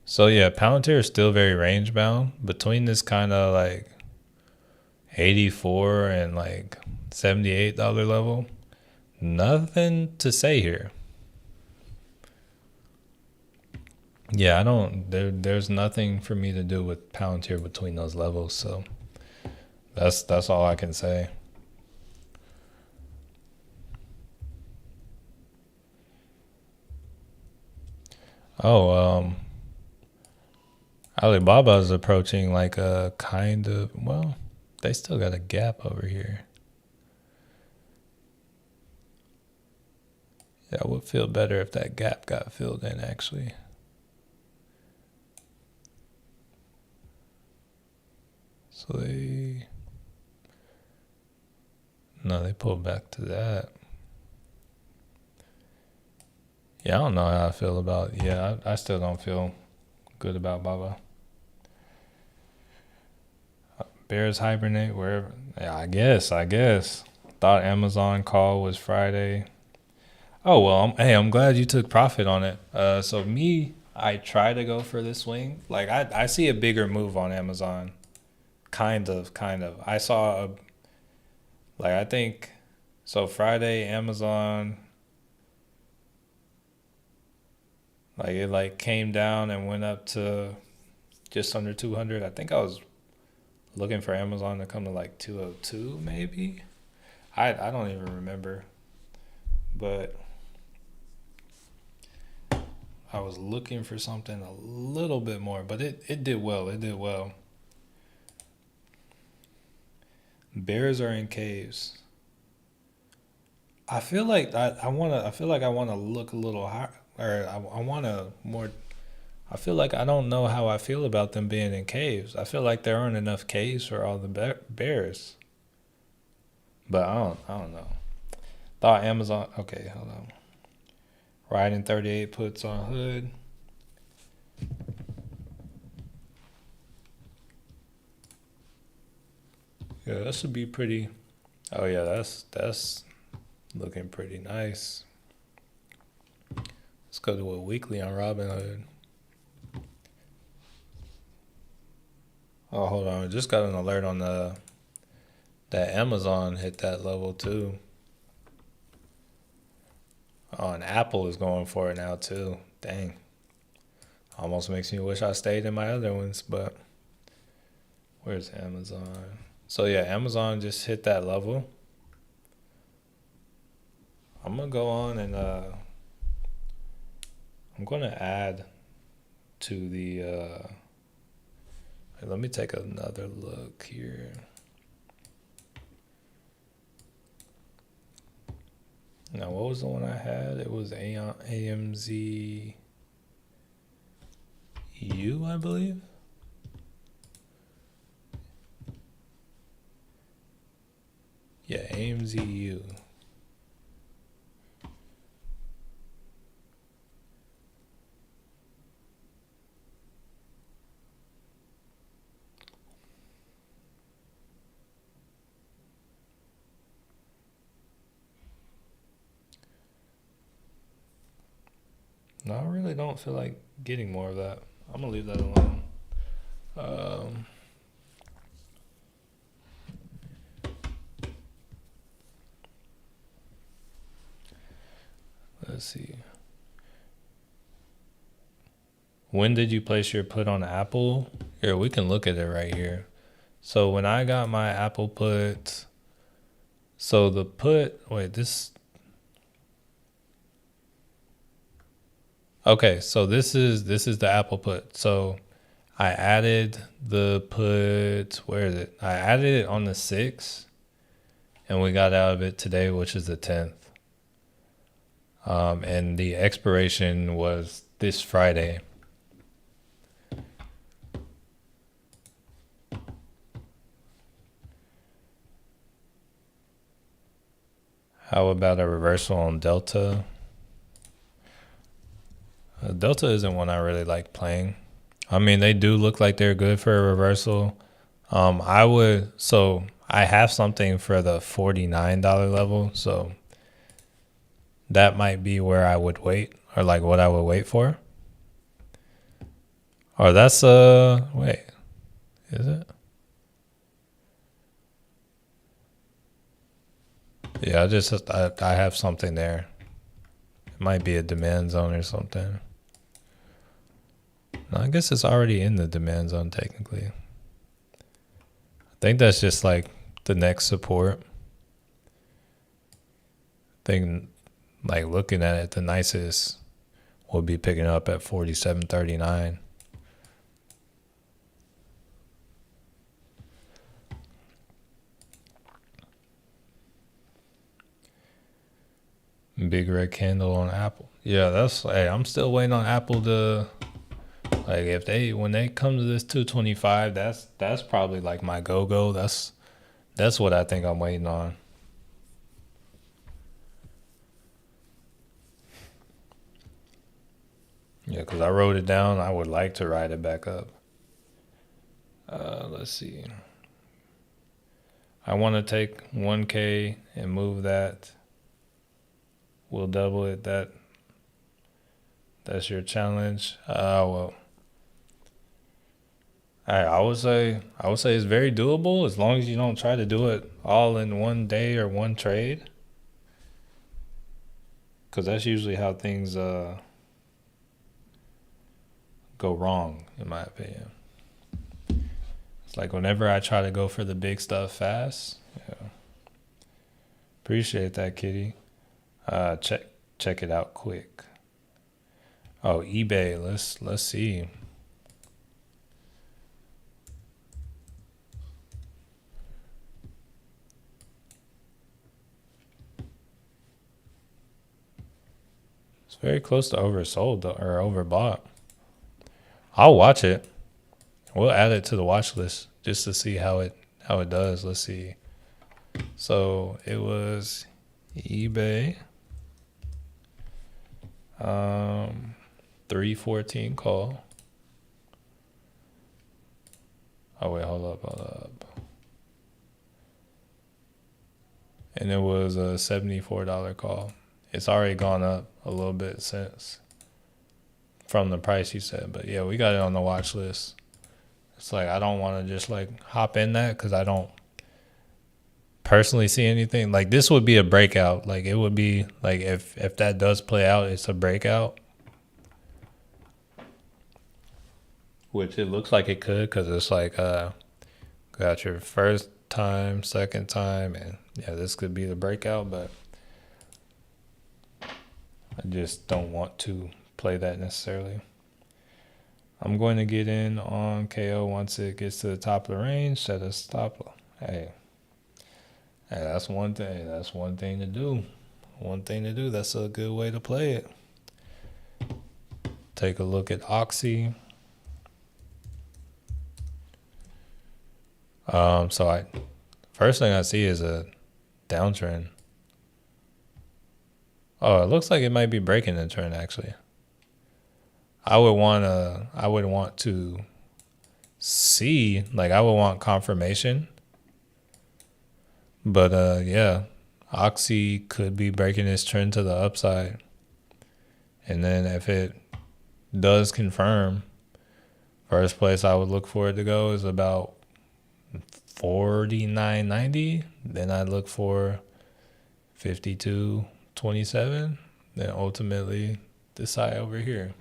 So yeah, Palantir is still very range bound between this kind of like 84 and like $78 level. Nothing to say here. Yeah, I don't. There's nothing for me to do with Palantir between those levels. So that's all I can say. Oh, Alibaba is approaching like a kind of, well, they still got a gap over here. Yeah, I would feel better if that gap got filled in actually. So they pulled back to that. Yeah, I don't know how I feel about, yeah, I still don't feel good about Baba. Bears hibernate wherever. Yeah, I guess. Thought Amazon call was Friday. Oh, well, I'm glad you took profit on it. So me, I try to go for the swing. Like I see a bigger move on Amazon. Kind of. I saw I think, so Friday, Amazon, like it like came down and went up to just under 200. I think I was looking for Amazon to come to like 202 maybe. I don't even remember. But I was looking for something a little bit more, but it did well. It did well. Bears are in caves. I feel like I feel like I wanna look a little higher, or I wanna more. I feel like I don't know how I feel about them being in caves. I feel like there aren't enough caves for all the bears. But I don't know. Thought Amazon. Okay, hold on. Riding 38 puts on Hood. Yeah, that should be pretty. Oh yeah, that's looking pretty nice. Let's go to a weekly on Robinhood. Oh, hold on. I just got an alert on that Amazon hit that level too. Oh, and Apple is going for it now too. Dang. Almost makes me wish I stayed in my other ones, but where's Amazon? So yeah, Amazon just hit that level. I'm gonna go on and I'm gonna add to the let me take another look here. Now, what was the one I had? It was AMZU, I believe. Yeah, AMZU. No, I really don't feel like getting more of that. I'm gonna leave that alone. Let's see. When did you place your put on Apple? Here, we can look at it right here. So when I got my Apple put, so the put, wait, this. Okay, so this is the Apple put. So I added the put, where is it? I added it on the 6th, and we got out of it today, which is the 10th. And the expiration was this Friday. How about a reversal on Delta? Delta isn't one I really like playing. I mean, they do look like they're good for a reversal. I have something for the $49 level, so that might be where I would wait, or like what I would wait for. Or that's wait, is it? Yeah, I have something there. It might be a demand zone or something. No, I guess it's already in the demand zone technically. I think that's just like the next support. I think like looking at it, the nicest will be picking up at 47.39. Big red candle on Apple. Yeah, I'm still waiting on Apple to like when they come to this 225, that's probably like my go. That's what I think I'm waiting on. Yeah, because I wrote it down. I would like to ride it back up. Let's see. I want to take 1K and move that. We'll double it. That's your challenge. Well, I would say it's very doable as long as you don't try to do it all in one day or one trade. Because that's usually how things go wrong, in my opinion. It's like whenever I try to go for the big stuff fast. Yeah. Appreciate that, Kitty. Check it out quick. Oh, eBay. Let's see. It's very close to oversold though, or overbought. I'll watch it. We'll add it to the watch list just to see how it does. Let's see. So it was eBay. 314 call. Oh wait, hold up. And it was a $74 call. It's already gone up a little bit since from the price you said, but yeah, we got it on the watch list. It's like I don't want to just like hop in that because I don't personally see anything. Like this would be a breakout. Like it would be like if that does play out, it's a breakout. Which it looks like it could because it's like got your first time, second time, and yeah, this could be the breakout, but I just don't want to play that necessarily. I'm going to get in on KO once it gets to the top of the range, set a stop. Hey, that's one thing. That's one thing to do. That's a good way to play it. Take a look at Oxy. First thing I see is a downtrend. Oh, it looks like it might be breaking the trend actually. I would want to see, like I would want confirmation. But yeah, Oxy could be breaking its trend to the upside. And then if it does confirm, first place I would look for it to go is about 49.90. Then I'd look for 52.27. Then ultimately decide over here.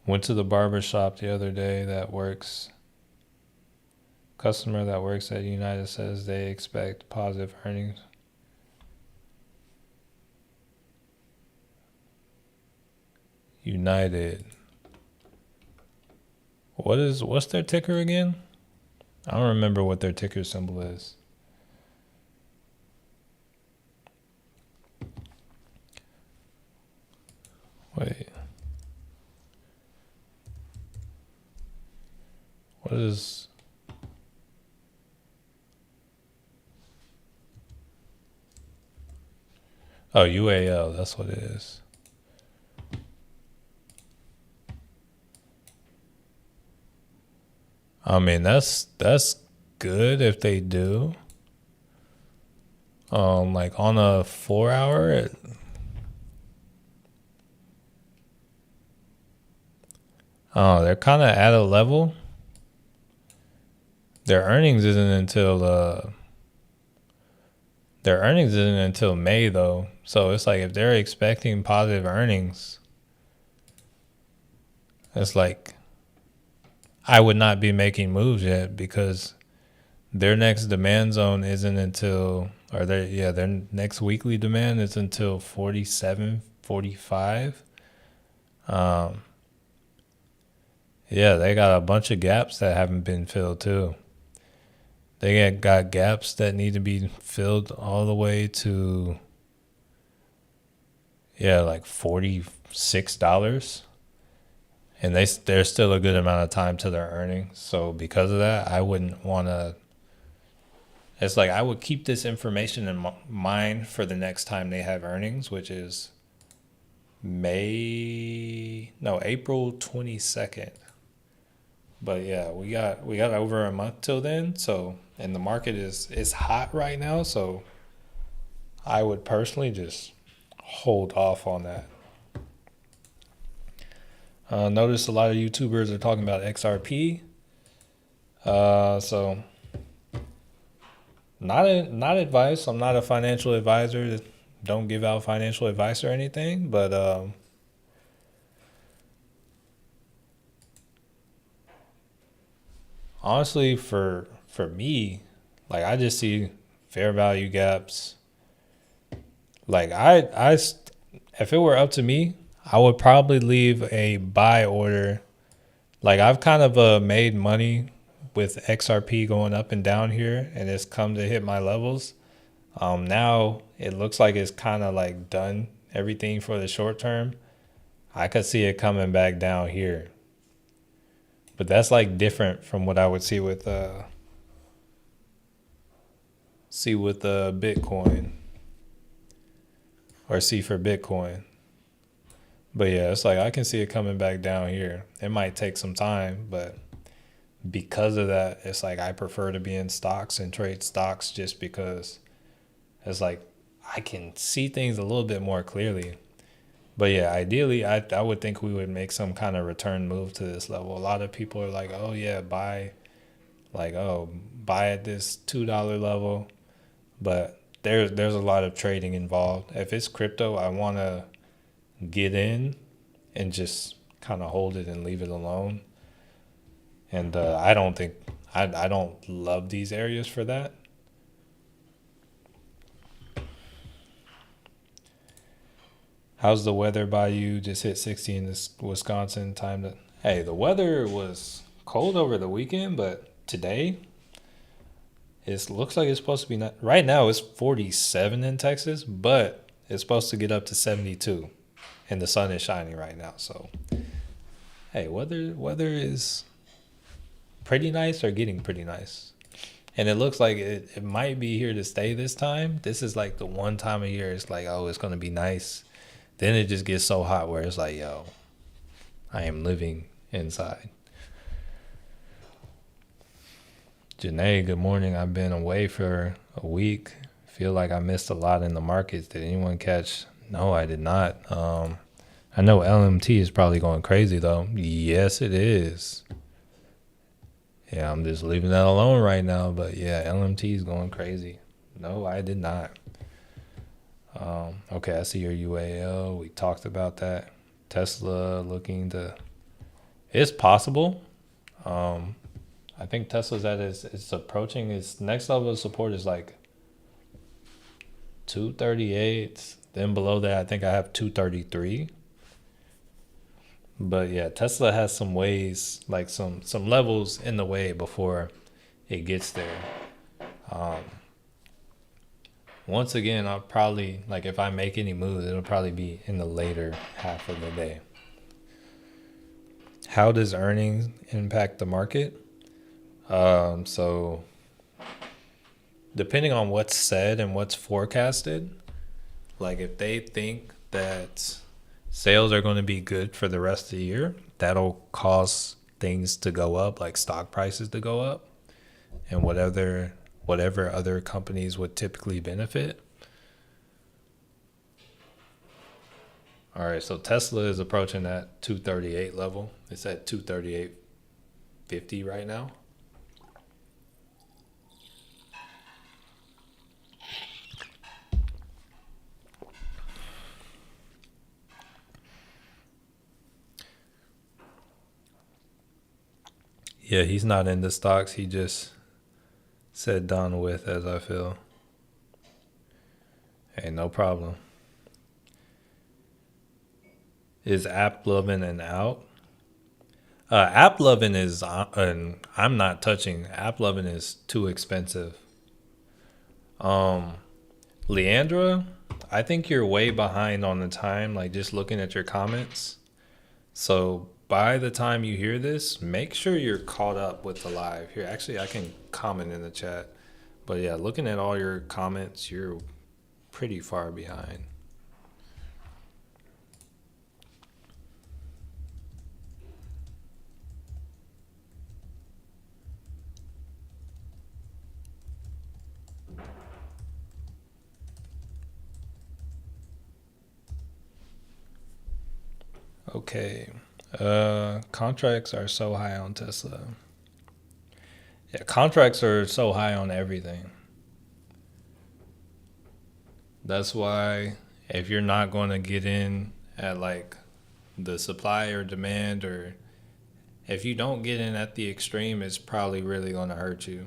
Went to the barber shop the other day customer that works at United says they expect positive earnings. United. What's their ticker again? I don't remember what their ticker symbol is. Wait. What is? Oh, UAL. That's what it is. I mean, that's good if they do. Like on a 4 hour, they're kind of at a level. Their earnings isn't until May though. So it's like if they're expecting positive earnings, it's like I would not be making moves yet because their next demand zone isn't until, or their next weekly demand is until 47.45. Yeah, they got a bunch of gaps that haven't been filled too. They got gaps that need to be filled all the way to, like $46. And there's still a good amount of time to their earnings. So because of that, I wouldn't want to. It's like I would keep this information in mind for the next time they have earnings, which is April 22nd. But yeah, we got over a month till then. So, and the market is hot right now. So I would personally just hold off on that. Notice a lot of YouTubers are talking about XRP. So not advice. I'm not a financial advisor. Don't give out financial advice or anything. But honestly, for me, like I just see fair value gaps. Like if it were up to me, I would probably leave a buy order. Like I've kind of made money with XRP going up and down here, and it's come to hit my levels. Now it looks like it's kind of like done everything for the short term. I could see it coming back down here, but that's like different from what I would see with Bitcoin, or see for Bitcoin. But yeah, it's like I can see it coming back down here. It might take some time, but because of that, it's like I prefer to be in stocks and trade stocks just because it's like I can see things a little bit more clearly. But yeah, ideally, I would think we would make some kind of return move to this level. A lot of people are like, oh yeah, buy at this $2 level. But there's a lot of trading involved. If it's crypto, I want to get in and just kind of hold it and leave it alone. And I don't think I don't love these areas for that. How's the weather by you? Just hit 60 in this Wisconsin time. Hey, the weather was cold over the weekend, but today it looks like it's supposed to be not. Right now it's 47 in Texas, but it's supposed to get up to 72, and the sun is shining right now. So, hey, weather is pretty nice or getting pretty nice. And it looks like it might be here to stay this time. This is like the one time of year it's like, oh, it's going to be nice. Then it just gets so hot where it's like, yo, I am living inside. Janae, good morning. I've been away for a week. Feel like I missed a lot in the markets. Did anyone catch? No, I did not. I know LMT is probably going crazy though. Yes, it is. Yeah, I'm just leaving that alone right now. But yeah, LMT is going crazy. No, I did not. Okay, I see your UAL. We talked about that. Tesla looking to. It's possible. I think Tesla's it's approaching its next level of support is like 238. Then below that, I think I have 233. But yeah, Tesla has some ways, like some levels in the way before it gets there. Once again, I'll probably, like if I make any moves, it'll probably be in the later half of the day. How does earnings impact the market? So depending on what's said and what's forecasted, like if they think that sales are going to be good for the rest of the year, that'll cause things to go up, like stock prices to go up, and whatever other companies would typically benefit. All right, so Tesla is approaching that 238 level. It's at 238.50 right now. Yeah, he's not into stocks. He just said done with, as I feel. Hey, no problem. Is app loving and out? App loving is, and I'm not touching. App loving is too expensive. Um, Leandra, I think you're way behind on the time. Like just looking at your comments. So by the time you hear this, make sure you're caught up with the live. Here, actually, I can comment in the chat. But yeah, looking at all your comments, you're pretty far behind. Okay. Contracts are so high on Tesla. Yeah, contracts are so high on everything. That's why if you're not going to get in at like the supply or demand, or if you don't get in at the extreme, it's probably really going to hurt you.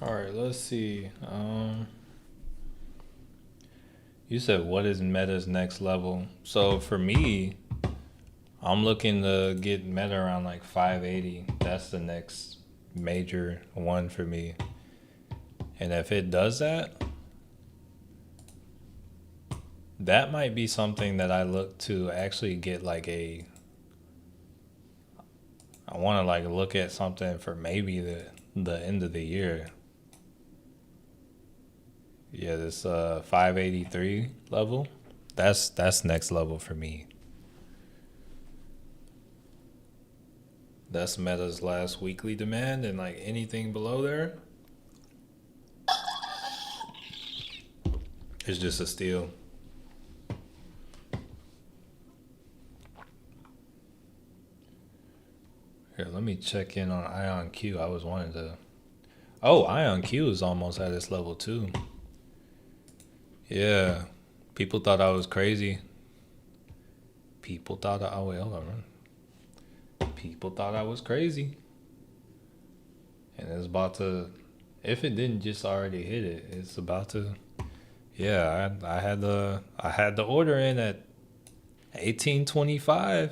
All right, let's see. You said what is Meta's next level? So for me, I'm looking to get Meta around like 580. That's the next major one for me. And if it does that, that might be something that I look to actually get like a. I want to like look at something for maybe the end of the year. Yeah, this 583 level. That's next level for me. That's Meta's last weekly demand, and like anything below there is just a steal. Here, let me check in on Ion Q. I was wanting to. Oh, Ion Q is almost at this level too. Yeah, people thought I was crazy. People thought I. Oh wait, hold on. People thought I was crazy, and it's about to. If it didn't just already hit it, it's about to. Yeah, I had the order in at 1825.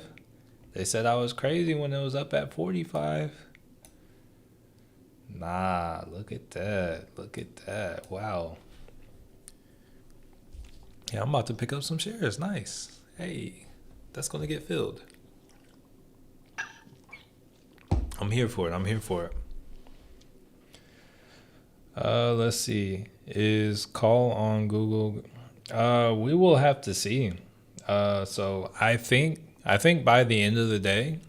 They said I was crazy when it was up at 45. Nah, look at that. Look at that. Wow. Yeah, I'm about to pick up some shares. Nice. Hey, that's going to get filled. I'm here for it. I'm here for it. Let's see. Is call on Google? We will have to see. So I think by the end of the day,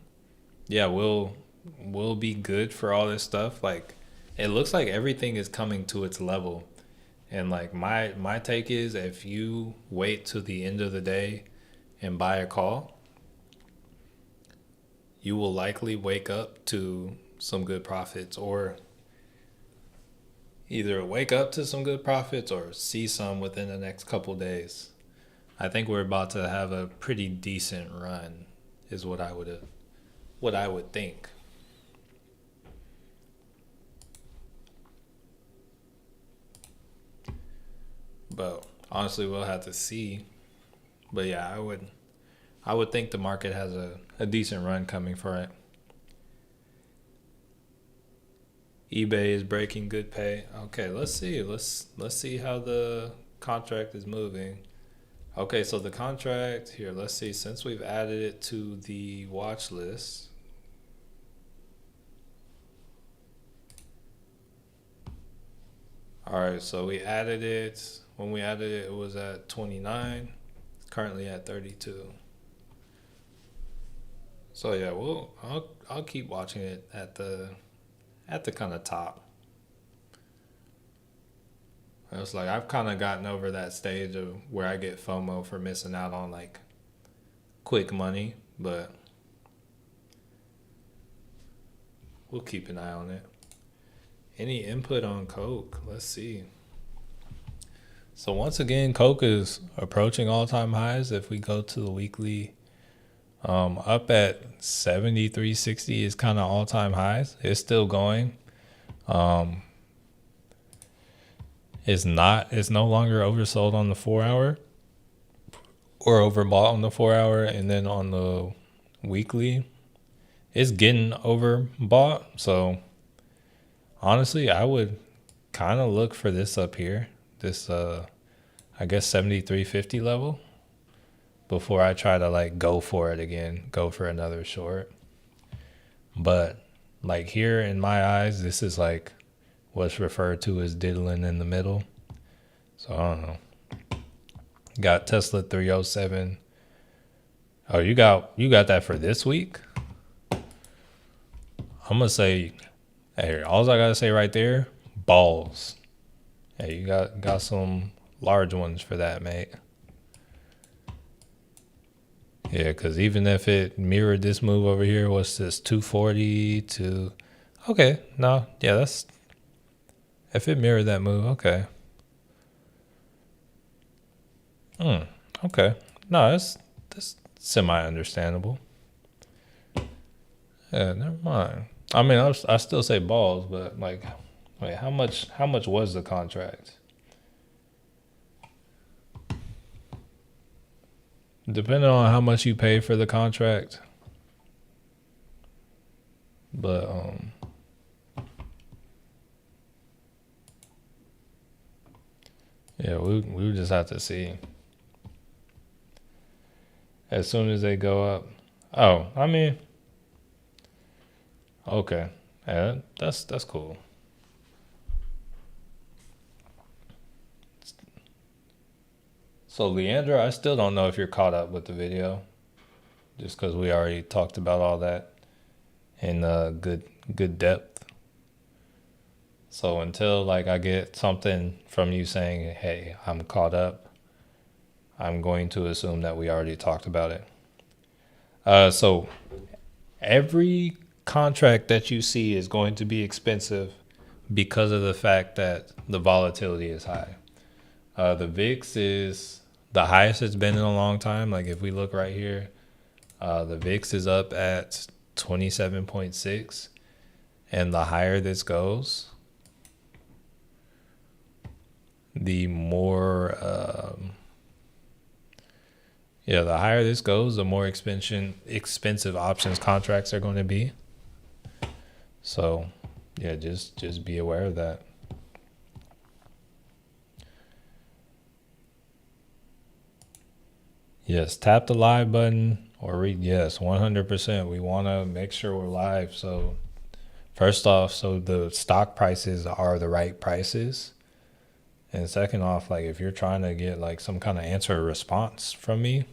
yeah, we'll be good for all this stuff. Like, it looks like everything is coming to its level, and like my take is, if you wait till the end of the day and buy a call, you will likely wake up to some good profits, or either wake up to some good profits or see some within the next couple days. I think we're about to have a pretty decent run, is what I would think. But honestly, we'll have to see. But yeah, I would think the market has a decent run coming for it. eBay is breaking good pay. Okay, let's see. Let's see how the contract is moving. Okay, so the contract here, let's see, since we've added it to the watch list. All right, so we added it. When we added it, it was at 29. It's currently at 32. So yeah, I'll keep watching it at the kind of top. It's like I've kind of gotten over that stage of where I get FOMO for missing out on like quick money, but we'll keep an eye on it. Any input on Coke? Let's see. So once again, Coke is approaching all-time highs. If we go to the weekly, up at 73.60 is kind of all-time highs. It's still going. Um, it's not. It's no longer oversold on the 4 hour or overbought on the 4 hour, and then on the weekly, it's getting overbought. So honestly, I would kind of look for this up here. This I guess 73.50 level before I try to like go for it again, go for another short. But like here in my eyes, this is like what's referred to as diddling in the middle. So I don't know. Got Tesla 307. Oh, you got that for this week? I'm gonna say, hey, all I gotta say right there, balls. Hey, you got some large ones for that, mate. Yeah, because even if it mirrored this move over here, what's this, 240 to... Okay, no, yeah, that's... If it mirrored that move, okay. Okay. No, that's semi-understandable. Yeah, never mind. I mean, I still say balls, but like, wait, how much was the contract? Depending on how much you pay for the contract. But yeah, we would just have to see. As soon as they go up. Oh, I mean, okay. Yeah, that's cool. So Leandra, I still don't know if you're caught up with the video, just because we already talked about all that in good depth. So until like I get something from you saying, "Hey, I'm caught up," I'm going to assume that we already talked about it. So every contract that you see is going to be expensive because of the fact that the volatility is high. The VIX is the highest it's been in a long time. Like if we look right here, the VIX is up at 27.6, and the higher this goes, the more the higher this goes, the more expensive options contracts are going to be. So yeah, just be aware of that. Yes, tap the live button or read. Yes, 100%. We want to make sure we're live. So first off, so the stock prices are the right prices. And second off, like if you're trying to get like some kind of answer or response from me,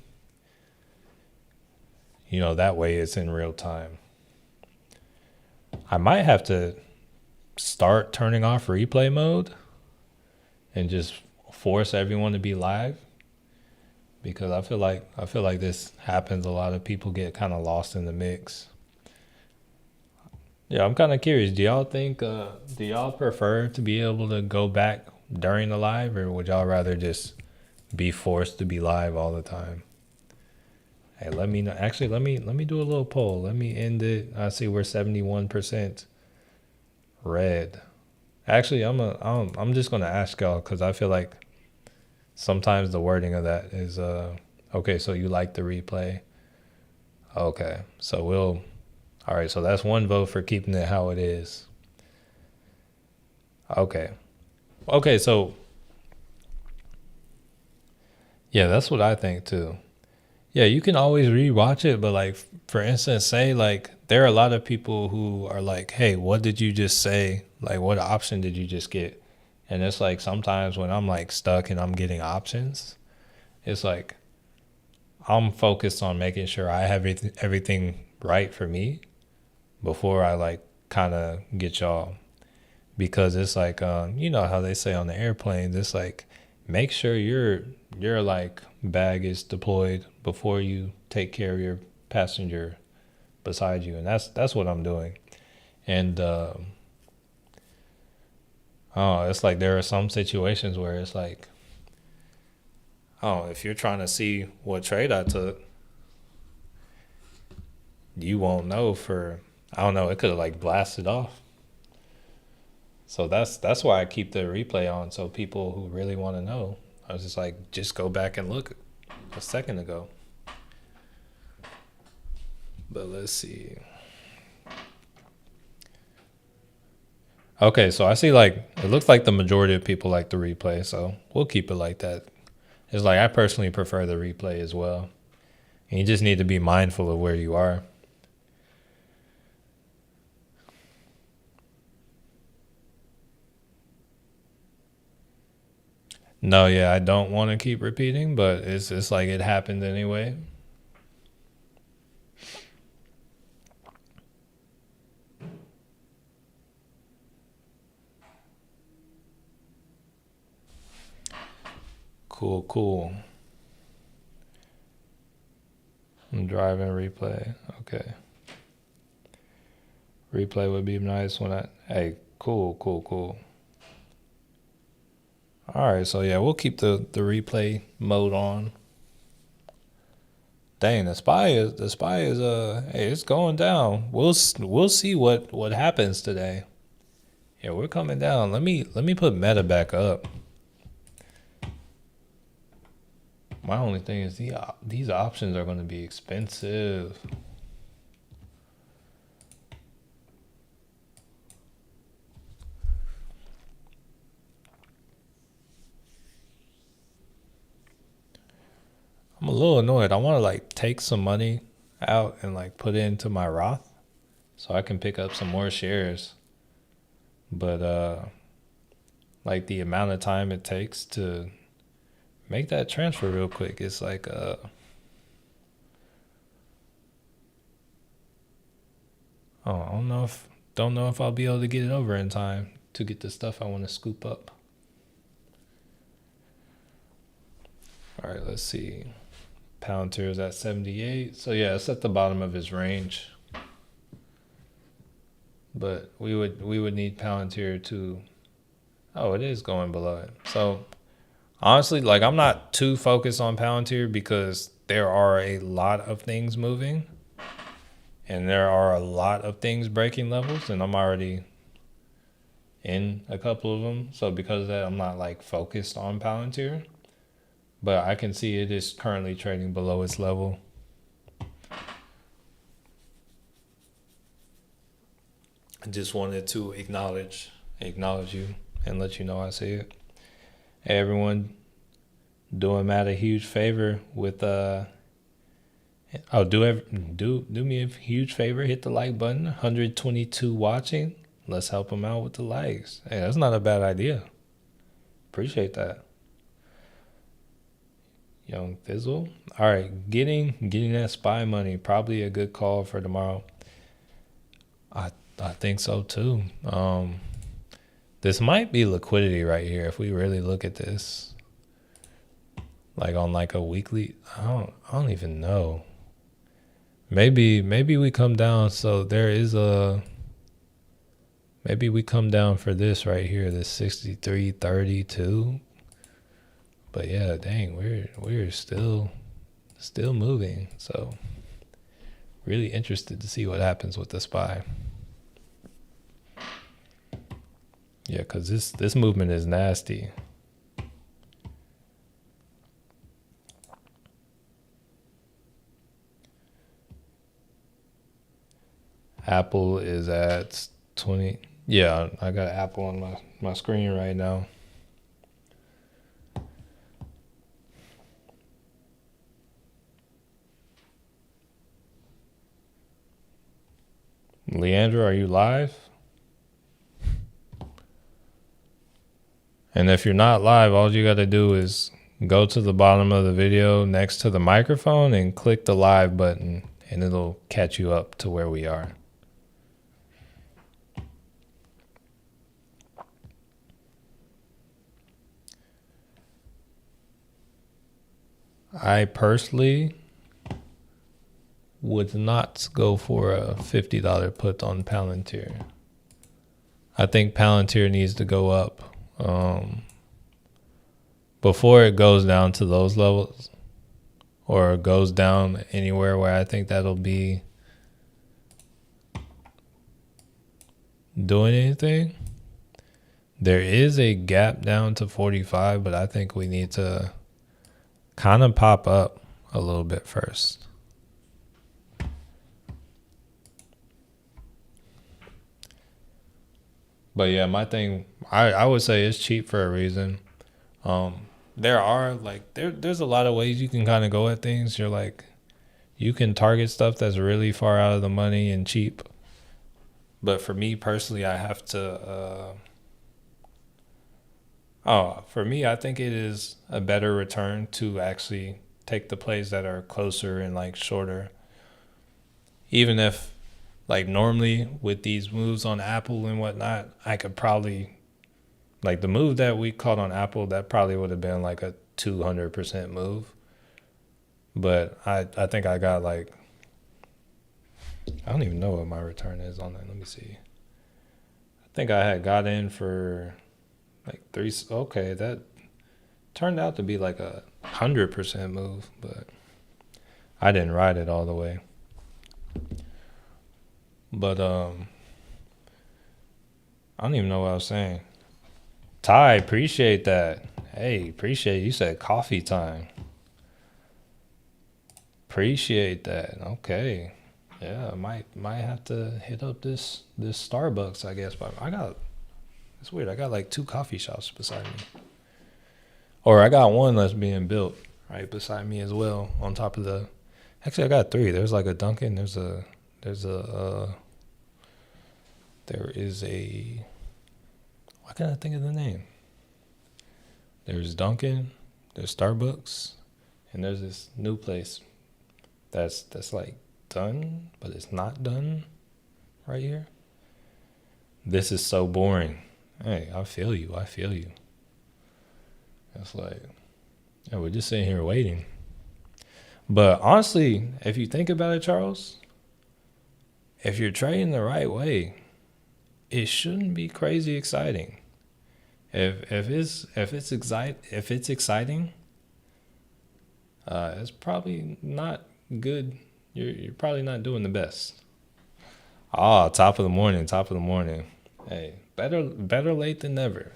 that way it's in real time. I might have to start turning off replay mode and just force everyone to be live, because I feel like this happens a lot. Of people get kind of lost in the mix. Yeah, I'm kind of curious. Do y'all think, do y'all prefer to be able to go back during the live, or would y'all rather just be forced to be live all the time? Hey, let me know. Actually, let me do a little poll. Let me end it. I see we're 71% red. Actually, I'm just gonna ask y'all because I feel like sometimes the wording of that is okay. So you like the replay? Okay, so we'll. All right, so that's one vote for keeping it how it is. Okay. Okay, so yeah, that's what I think too. Yeah, you can always rewatch it, but like for instance, say like there are a lot of people who are like, "Hey, what did you just say? Like what option did you just get?" And it's like sometimes when I'm like stuck and I'm getting options, it's like I'm focused on making sure I have everything right for me before I like kind of get y'all, because it's like you know how they say on the airplanes, it's like make sure your like bag is deployed before you take care of your passenger beside you, and that's what I'm doing. And oh, it's like there are some situations where it's like, oh, if you're trying to see what trade I took, you won't know for, I don't know, it could have like blasted off. So that's why I keep the replay on, so people who really want to know, I was just like, just go back and look a second ago. But let's see. Okay, so I see like it looks like the majority of people like the replay, so we'll keep it like that. It's like I personally prefer the replay as well. And you just need to be mindful of where you are. No, yeah, I don't want to keep repeating, but it's like it happened anyway. Cool, cool. I'm driving replay. Okay. Replay would be nice when I, hey, cool, cool, cool. All right, so yeah, we'll keep the replay mode on. Dang, the spy is hey, it's going down. We'll see what happens today. Yeah, we're coming down. Let me put meta back up. My only thing is these options are going to be expensive. I'm a little annoyed. I want to like take some money out and like put it into my Roth so I can pick up some more shares. But like the amount of time it takes to make that transfer real quick, it's like oh, I don't know if I'll be able to get it over in time to get the stuff I want to scoop up. All right, let's see. Palantir is at 78. So yeah, it's at the bottom of his range. But we would need Palantir to, oh, it is going below it. So honestly, like I'm not too focused on Palantir because there are a lot of things moving and there are a lot of things breaking levels, and I'm already in a couple of them. So because of that, I'm not like focused on Palantir, but I can see it is currently trading below its level. I just wanted to acknowledge you and let you know I see it. Hey everyone, doing Matt a huge favor with do me a huge favor, hit the like button. 122 watching. Let's help them out with the likes. Hey, that's not a bad idea. Appreciate that. Young Fizzle. All right, getting that spy money, probably a good call for tomorrow. I think so too. This might be liquidity right here if we really look at this. Like on like a weekly, I don't even know. Maybe we come down, so there is a Maybe we come down for this right here, this 63.32. But yeah, dang, we're still moving. So really interested to see what happens with the SPY. Yeah, because this movement is nasty. Apple is at 20. Yeah, I got Apple on my screen right now. Leandra, are you live? And if you're not live, all you got to do is go to the bottom of the video next to the microphone and click the live button, and it'll catch you up to where we are. I personally would not go for a $50 put on Palantir. I think Palantir needs to go up before it goes down to those levels, or goes down anywhere where I think that'll be doing anything. There is a gap down to 45, but I think we need to kind of pop up a little bit first. But yeah, my thing, I would say it's cheap for a reason. There are there's a lot of ways you can kind of go at things. You're like, you can target stuff that's really far out of the money and cheap. But for me personally, I have to, for me, I think it is a better return to actually take the plays that are closer and like shorter. Even if like normally with these moves on Apple and whatnot, I could probably, like the move that we caught on Apple, that probably would have been like a 200% move. But I think I got like, I don't even know what my return is on that. Let me see. I think I had got in for like 3. Okay, that turned out to be like a 100% move, but I didn't ride it all the way. But I don't even know what I was saying. Ty, appreciate that. Hey, appreciate you said coffee time. Appreciate that. Okay. Yeah, I might have to hit up this Starbucks, I guess. But it's weird. I got like 2 coffee shops beside me. Or I got one that's being built right beside me as well, on top of the, actually I got 3. There's like a Dunkin', there is a, why can't I think of the name? There's Dunkin', there's Starbucks, and there's this new place that's like done, but it's not done right here. This is so boring. Hey, I feel you. It's like, yeah, we're just sitting here waiting. But honestly, if you think about it, Charles, if you're trading the right way, it shouldn't be crazy exciting. If it's exciting, it's probably not good. You're probably not doing the best. Top of the morning. Hey, better late than never.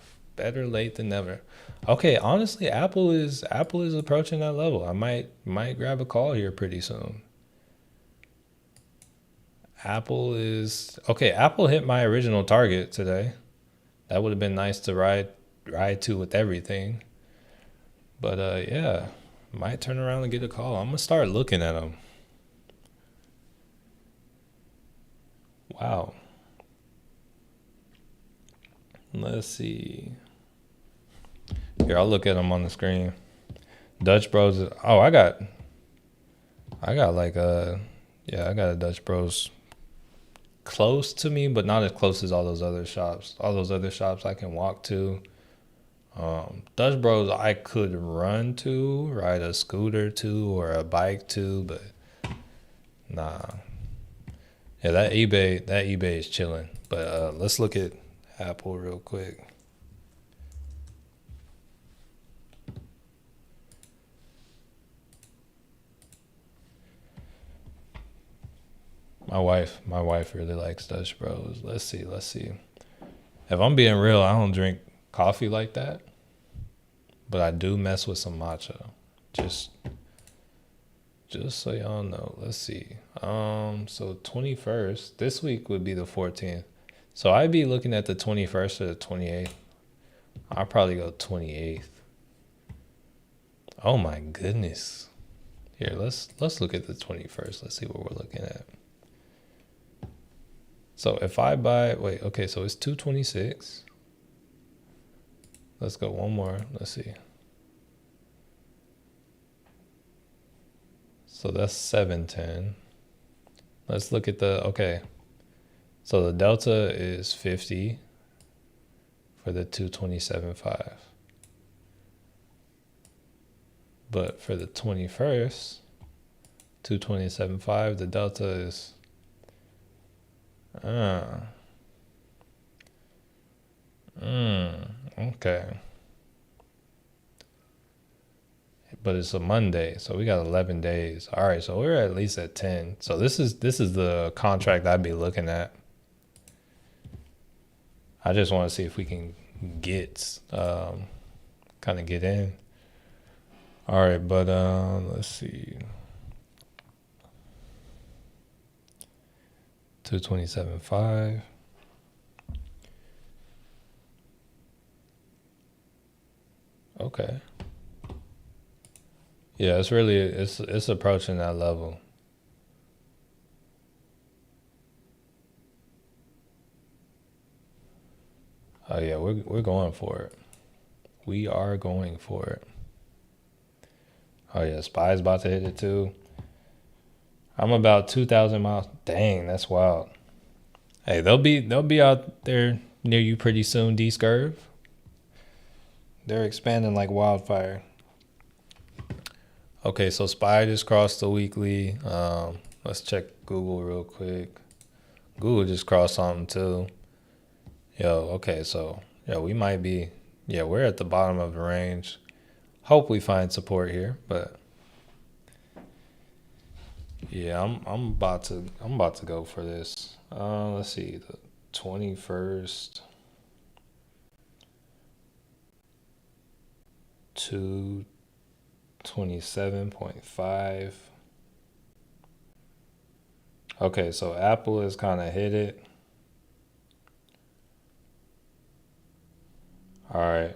Okay, honestly, Apple is approaching that level. I might grab a call here pretty soon. Apple hit my original target today. That would have been nice to ride to with everything. But yeah, might turn around and get a call. I'm gonna start looking at them. Wow. Let's see. Here, I'll look at them on the screen. Dutch Bros. I got like I got a Dutch Bros close to me, but not as close as all those other shops. All those other shops I can walk to. Dutch Bros I could run to, ride a scooter to, or a bike to, but nah. Yeah, that eBay is chilling. But let's look at Apple real quick. My wife really likes Dutch Bros. Let's see. If I'm being real, I don't drink coffee like that, but I do mess with some matcha. Just so y'all know. Let's see. So 21st, this week would be the 14th. So I'd be looking at the 21st or the 28th. I'll probably go 28th. Oh my goodness. Here, let's look at the 21st. Let's see what we're looking at. So if I buy, wait, okay, so it's 226. Let's go one more. Let's see. So that's 710. Let's look at the, okay. So the delta is 50 for the 227.5. But for the 21st, 227.5, the delta is okay. But it's a Monday, so we got 11 days. All right, so we're at least at 10. So this is the contract I'd be looking at. I just want to see if we can get kind of get in. All right, but let's see. 227.5. Okay. Yeah, it's really it's approaching that level. Oh yeah, we're going for it. We are going for it. Oh yeah, Spy's about to hit it too. I'm about 2,000 miles. Dang, that's wild. Hey, they'll be out there near you pretty soon, D-Scurv. They're expanding like wildfire. Okay, so Spy just crossed the weekly. Let's check Google real quick. Google just crossed something too. Yo, okay, so yeah, we might be, yeah, we're at the bottom of the range. Hope we find support here, but yeah, I'm about to go for this. Let's see, the 21st, 227.5. Okay, so Apple has kind of hit it. All right.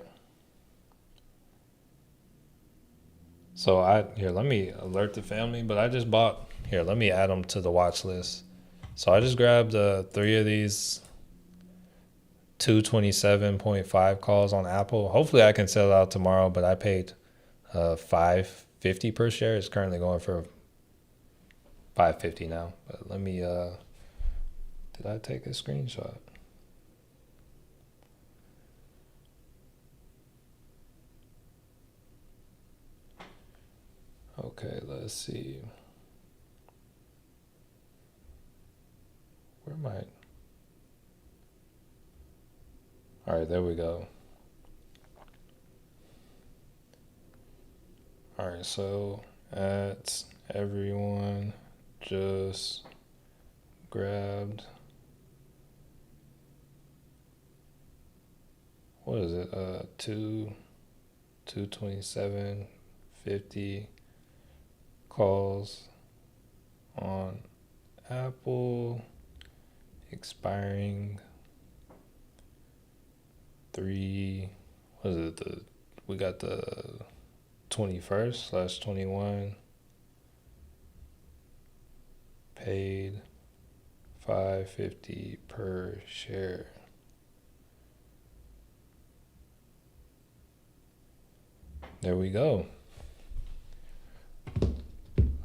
So let me alert the family, but I just bought, here, let me add them to the watch list. So I just grabbed 3 of these 227.5 calls on Apple. Hopefully I can sell it out tomorrow, but I paid $5.50 per share. It's currently going for $5.50 now. But let me did I take a screenshot? Okay, let's see. Where am I? All right, there we go. All right, so at everyone just grabbed, what is it? 227.50 calls on Apple expiring 3, what is it? We got the 21st/21, paid $5.50 per share. There we go.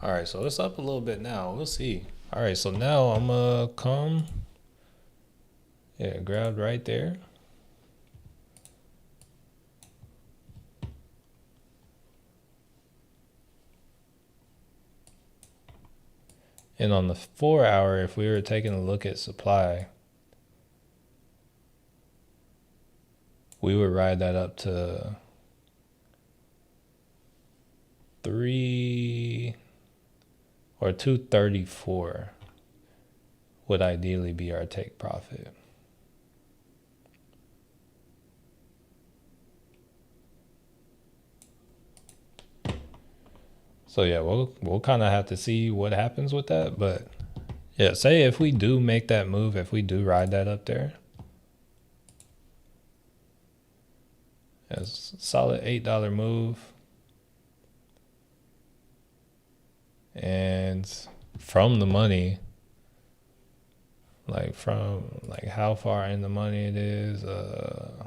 All right, so it's up a little bit now. We'll see. All right, so now I'm gonna come. Yeah, grabbed right there. And on the 4 hour, if we were taking a look at supply, we would ride that up to 3 or 234 would ideally be our take profit. So yeah, we'll kind of have to see what happens with that, but yeah, say if we do make that move, if we do ride that up there, it's a solid $8 move. And from the money, like how far in the money it is, I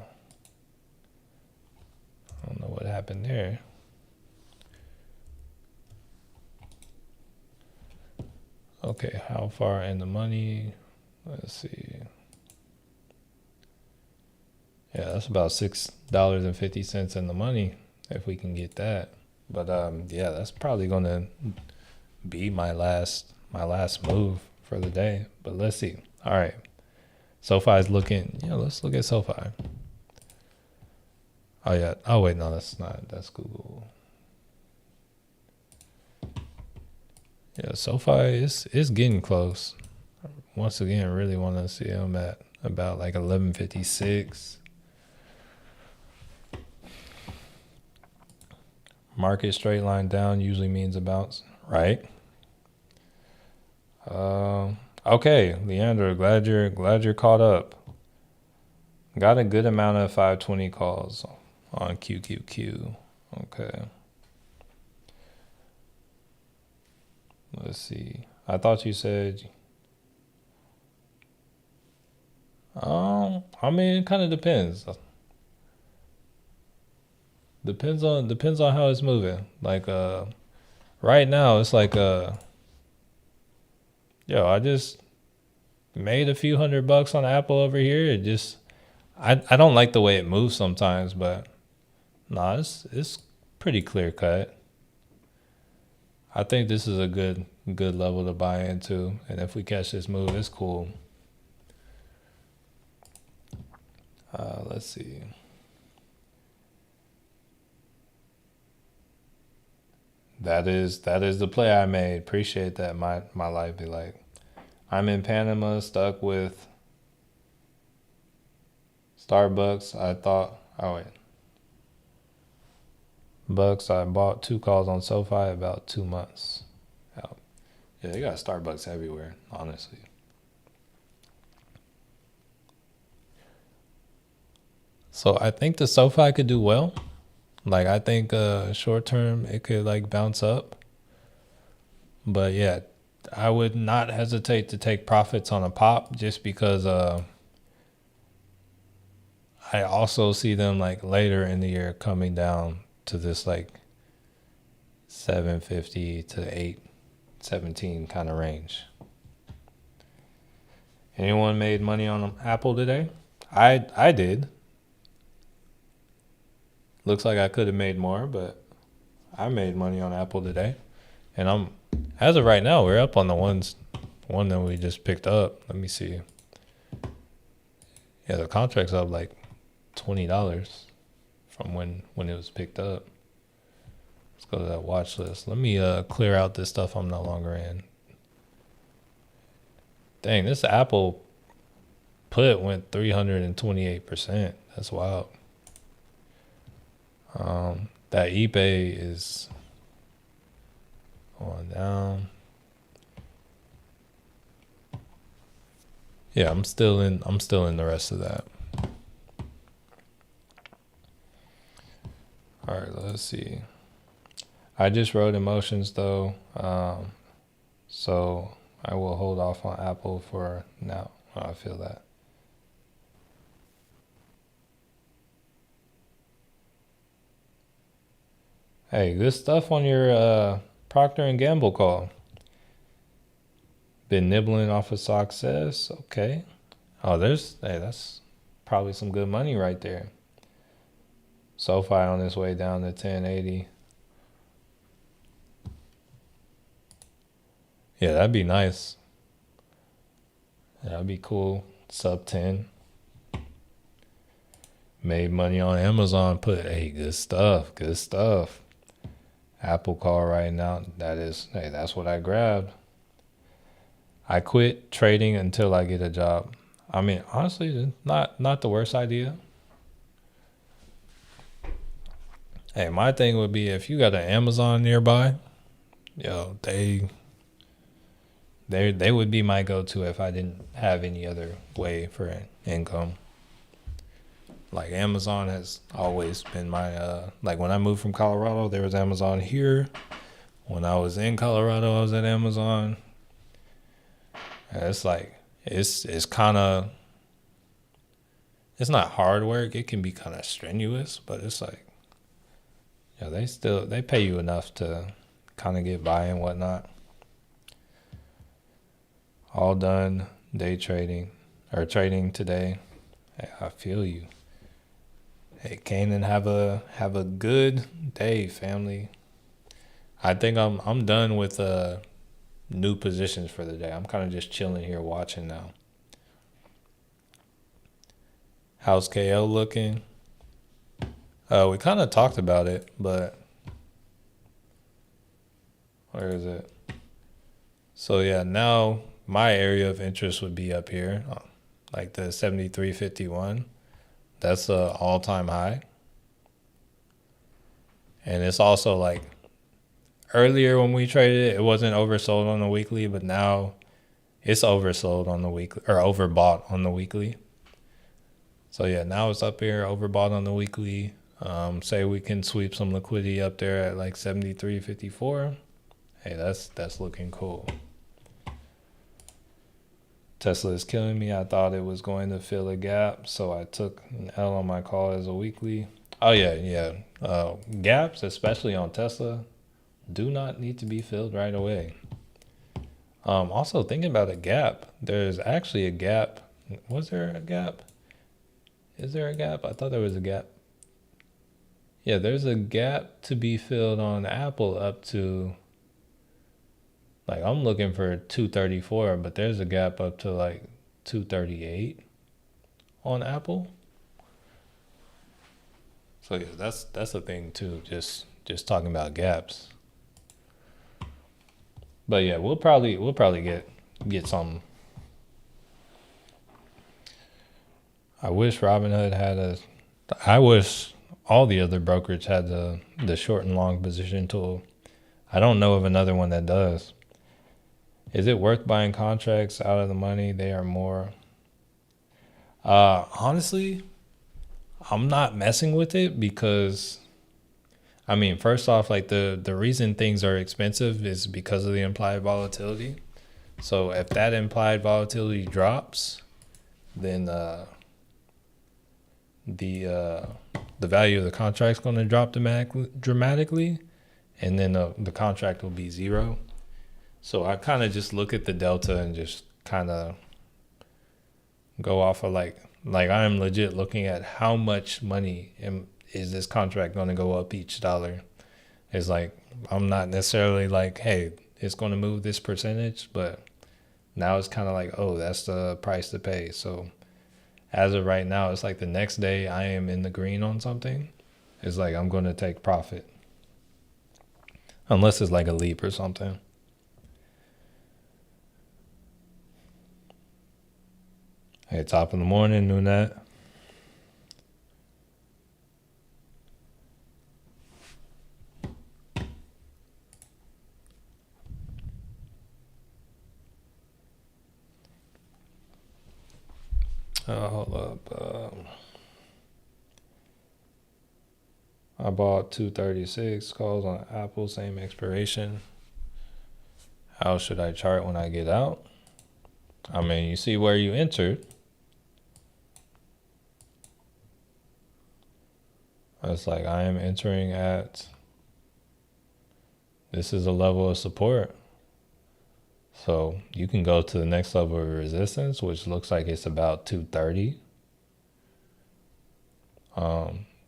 don't know what happened there. Okay, how far in the money? Let's see. Yeah, that's about $6.50 in the money if we can get that. But yeah, that's probably gonna be my last move for the day. But let's see. All right, SoFi is looking. Yeah, let's look at SoFi. Oh yeah. Oh wait, no, that's not. That's Google. Yeah, SoFi is getting close. Once again, really want to see them at about like 1156. Market straight line down usually means a bounce, right? Okay, Leandro, glad you're caught up. Got a good amount of 520 calls on QQQ. Okay. Let's see. I thought you said. I mean, it kind of depends. Depends on how it's moving. Like right now it's like I just made a few $100 on Apple over here. It just I don't like the way it moves sometimes, but nah, it's pretty clear cut. I think this is a good level to buy into, and if we catch this move, it's cool. Let's see. That is the play I made. Appreciate that. My life be like, I'm in Panama, stuck with Starbucks. I thought, oh wait, Bucks. I bought 2 calls on SoFi about 2 months out. Yeah, they got Starbucks everywhere, honestly. So I think the SoFi could do well. Like I think short term it could like bounce up. But yeah, I would not hesitate to take profits on a pop just because I also see them like later in the year coming down to this like 750 to 817 kind of range. Anyone made money on Apple today? I did. Looks like I could have made more, but I made money on Apple today. And as of right now, we're up on the one that we just picked up. Let me see. Yeah, the contract's up like $20 from when it was picked up. Let's go to that watch list. Let me clear out this stuff I'm no longer in. Dang, this Apple put went 328%. That's wild. That eBay is going down. Yeah, I'm still in the rest of that. All right, let's see. I just wrote emotions though, so I will hold off on Apple for now. I feel that. Hey, good stuff on your Procter and Gamble call. Been nibbling off of success. Okay. Oh, that's probably some good money right there. SoFi on its way down to 1080. Yeah, that'd be nice. Yeah, that'd be cool. Sub 10. Made money on Amazon. Put, hey, good stuff. Good stuff. Apple call right now. That's what I grabbed. I quit trading until I get a job. I mean, honestly, not the worst idea. Hey, my thing would be if you got an Amazon nearby, yo, they would be my go-to if I didn't have any other way for income. Like Amazon has always been my like when I moved from Colorado, there was Amazon here. When I was in Colorado, I was at Amazon. And it's like it's kind of, it's not hard work. It can be kind of strenuous, but it's like, yeah, they pay you enough to kind of get by and whatnot. All done day trading or trading today. Hey, I feel you. Hey, Kanan, have a good day, family. I think I'm done with new positions for the day. I'm kind of just chilling here watching now. How's KL looking? We kind of talked about it, but where is it? So yeah, now my area of interest would be up here, like the 73.51. That's a all-time high. And it's also like earlier when we traded it, it wasn't oversold on the weekly, but now it's oversold on the weekly or overbought on the weekly. So yeah, now it's up here, overbought on the weekly. Say we can sweep some liquidity up there at like 73.54. Hey, that's looking cool. Tesla is killing me. I thought it was going to fill a gap, so I took an L on my call as a weekly. Oh yeah. Gaps, especially on Tesla, do not need to be filled right away. Also thinking about a gap, there's actually a gap. Was there a gap? Is there a gap? I thought there was a gap. Yeah, there's a gap to be filled on Apple up to, like, I'm looking for 234, but there's a gap up to like 238 on Apple. So yeah, that's a thing too. Just talking about gaps. But yeah, we'll probably get some. I wish Robinhood had I wish all the other brokerage had the short and long position tool. I don't know of another one that does. Is it worth buying contracts out of the money? They are more. Honestly, I'm not messing with it because, I mean, first off, like the reason things are expensive is because of the implied volatility. So if that implied volatility drops, then the value of the contract is going to drop dramatically, and then the contract will be zero. So I kind of just look at the delta and just kind of go off of like I am legit looking at how much money is this contract going to go up each dollar. It's like, I'm not necessarily like, hey, it's going to move this percentage, but now it's kind of like, oh, that's the price to pay. So as of right now, it's like the next day I am in the green on something. It's like I'm going to take profit. Unless it's like a leap or something. Hey, top of the morning, Nunat. Hold up. I bought 236 calls on Apple, same expiration. How should I chart when I get out? I mean, you see where you entered. It's like I am entering at, this is a level of support. So you can go to the next level of resistance, which looks like it's about 230.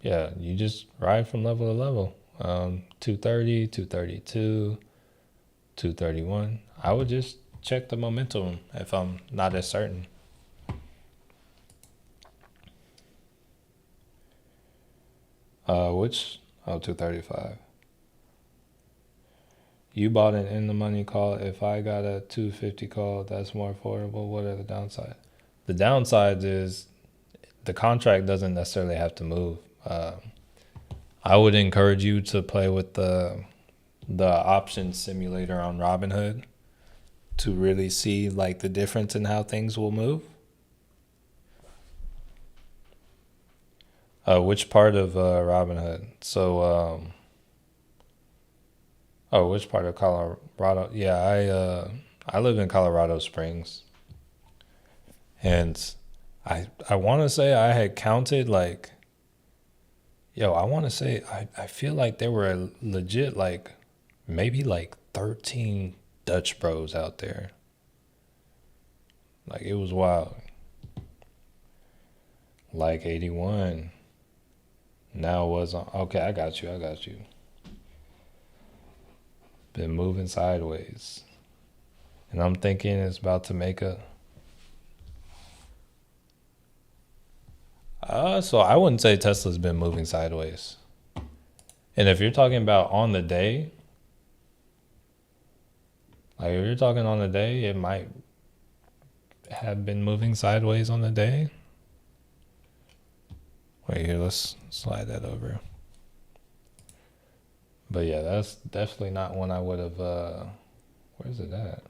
Yeah, you just ride from level to level. 230, 232, 231. I would just check the momentum if I'm not as certain. Which? Oh, 235. You bought an in the money call. If I got a 250 call, that's more affordable. What are the downsides? The downsides is the contract doesn't necessarily have to move. I would encourage you to play with the option simulator on Robinhood to really see like the difference in how things will move. Which part of Robinhood? So, which part of Colorado? Yeah, I live in Colorado Springs, and I want to say I had counted like, yo, I want to say I feel like there were a legit like maybe like 13 Dutch bros out there. Like it was wild. Like 81. Now it was on. Okay, I got you. I got you. Been moving sideways. And I'm thinking it's about to make a. So I wouldn't say Tesla's been moving sideways. And if you're talking about on the day, like if you're talking on the day, it might have been moving sideways on the day. Wait here, let's slide that over. But yeah, that's definitely not one I would have. Where's it at?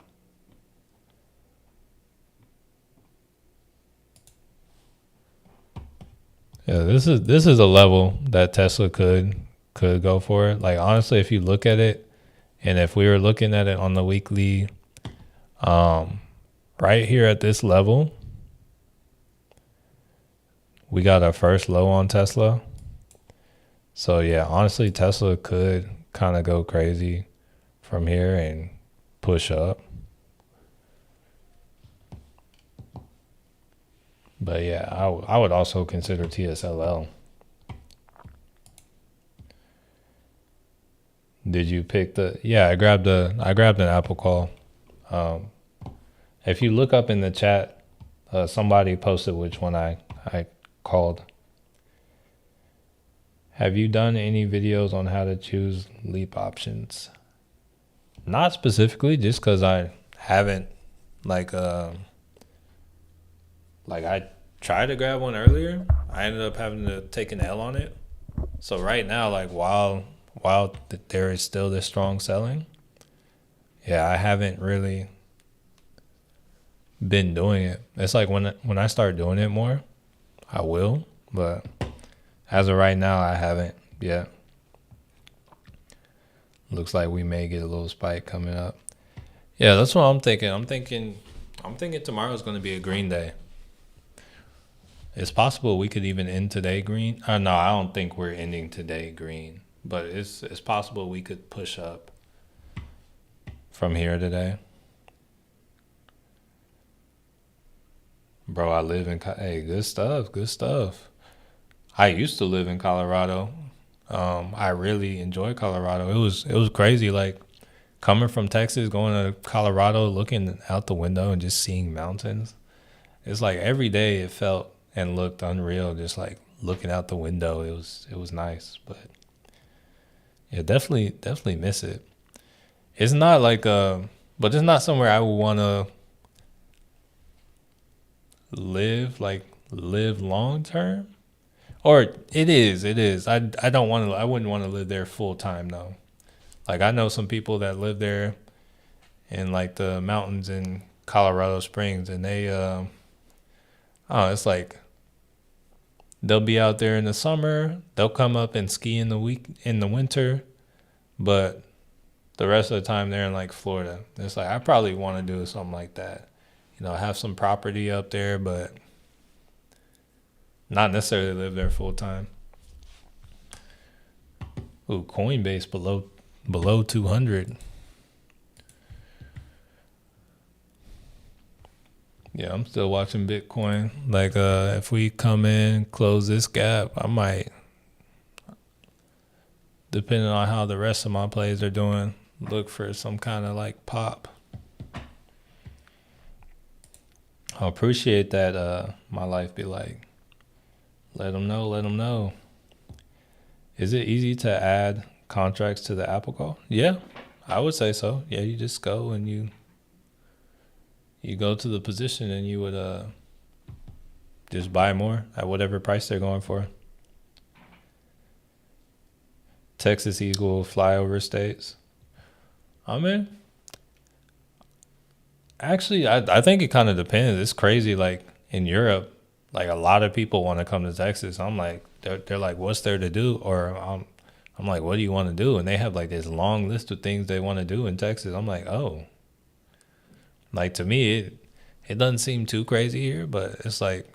Yeah, this is a level that Tesla could go for. Like honestly, if you look at it, and if we were looking at it on the weekly, right here at this level, we got our first low on Tesla. So yeah, honestly, Tesla could kind of go crazy from here and push up. But yeah, I would also consider TSLL. Did you pick the? Yeah, I grabbed an Apple call. If you look up in the chat, somebody posted which one I called. Have you done any videos on how to choose leap options? Not specifically, just because I haven't like I tried to grab one earlier. I ended up having to take an L on it. So right now, like while there is still this strong selling, yeah, I haven't really been doing it. It's like when I start doing it more, I will, but as of right now, I haven't yet. Looks like we may get a little spike coming up. Yeah, that's what I'm thinking. I'm thinking tomorrow's going to be a green day. It's possible we could even end today green. No, I don't think we're ending today green, but it's possible we could push up from here today. Bro, I live in hey, good stuff. I used to live in Colorado. I really enjoy Colorado. It was crazy, like coming from Texas, going to Colorado, looking out the window and just seeing mountains. It's like every day it felt and looked unreal, just like looking out the window. It was nice, but yeah, definitely miss it. It's not like but it's not somewhere I would want to live long term. Or it is. I don't want to. I wouldn't want to live there full time though. Like I know some people that live there in like the mountains in Colorado Springs, and they it's like they'll be out there in the summer. They'll come up and ski in the winter, but the rest of the time they're in like Florida. It's like I probably want to do something like that. You know, have some property up there, but not necessarily live there full time. Ooh, Coinbase below 200. Yeah, I'm still watching Bitcoin. Like, if we come in, close this gap, I might, depending on how the rest of my plays are doing, look for some kind of like pop. I appreciate that. My life be like, let them know. Is it easy to add contracts to the Apple Call? Yeah, I would say so. Yeah, you just go and you go to the position and you would just buy more at whatever price they're going for. Texas equal flyover states. I mean, actually, I think it kind of depends. It's crazy. Like in Europe, like a lot of people want to come to Texas. I'm like, they're like, what's there to do? Or I'm like, what do you want to do? And they have like this long list of things they want to do in Texas. I'm like, oh, like to me, it doesn't seem too crazy here, but it's like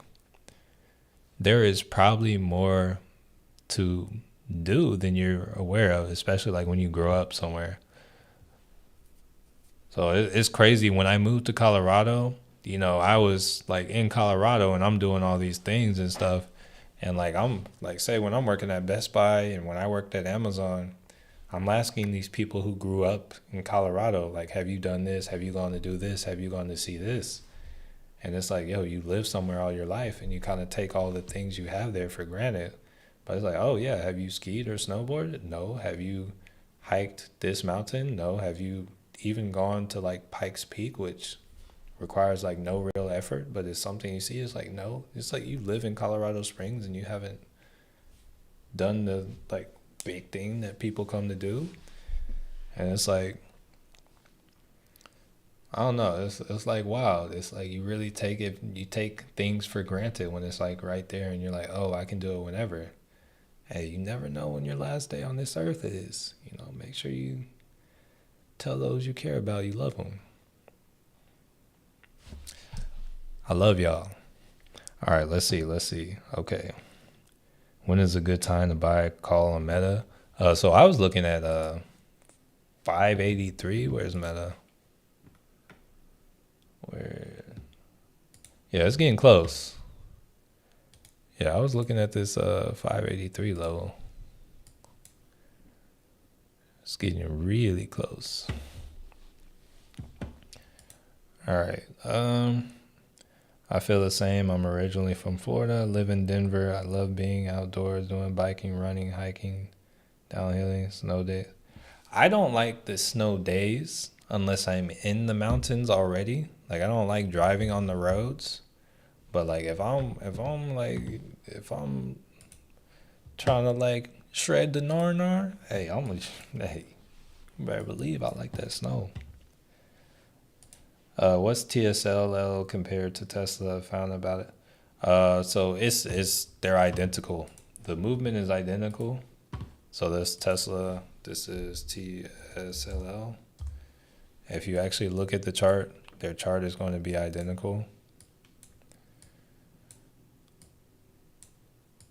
there is probably more to do than you're aware of, especially like when you grow up somewhere. So it's crazy. When I moved to Colorado, I was like in Colorado and I'm doing all these things and stuff. And like, I'm like, say when I'm working at Best Buy and when I worked at Amazon, I'm asking these people who grew up in Colorado, like, have you done this? Have you gone to do this? Have you gone to see this? And it's like, yo, you live somewhere all your life and you kind of take all the things you have there for granted. But it's like, oh, yeah, have you skied or snowboarded? No. Have you hiked this mountain? No. Have you even gone to like Pikes Peak, which requires like no real effort, but it's something you see? It's like, no. It's like you live in Colorado Springs and you haven't done the like big thing that people come to do. And it's like, I don't know. It's like wow. It's like you really you take things for granted when it's like right there, and you're like, oh, I can do it whenever. Hey, you never know when your last day on this earth is. Make sure you tell those you care about you love them. I love y'all. All right, let's see. Okay, when is a good time to buy a call on Meta? So I was looking at 583. Where's Meta? Where? Yeah, it's getting close. Yeah, I was looking at this 583 level. It's getting really close. All right. I feel the same. I'm originally from Florida, live in Denver. I love being outdoors, doing biking, running, hiking, downhilling, snow days. I don't like the snow days unless I'm in the mountains already. Like I don't like driving on the roads. But like if I'm trying to like shred the nar, hey, hey, you better believe I like that snow. What's TSLL compared to Tesla? I found about it. So they're identical. The movement is identical. So this Tesla, this is TSLL. If you actually look at the chart, their chart is going to be identical.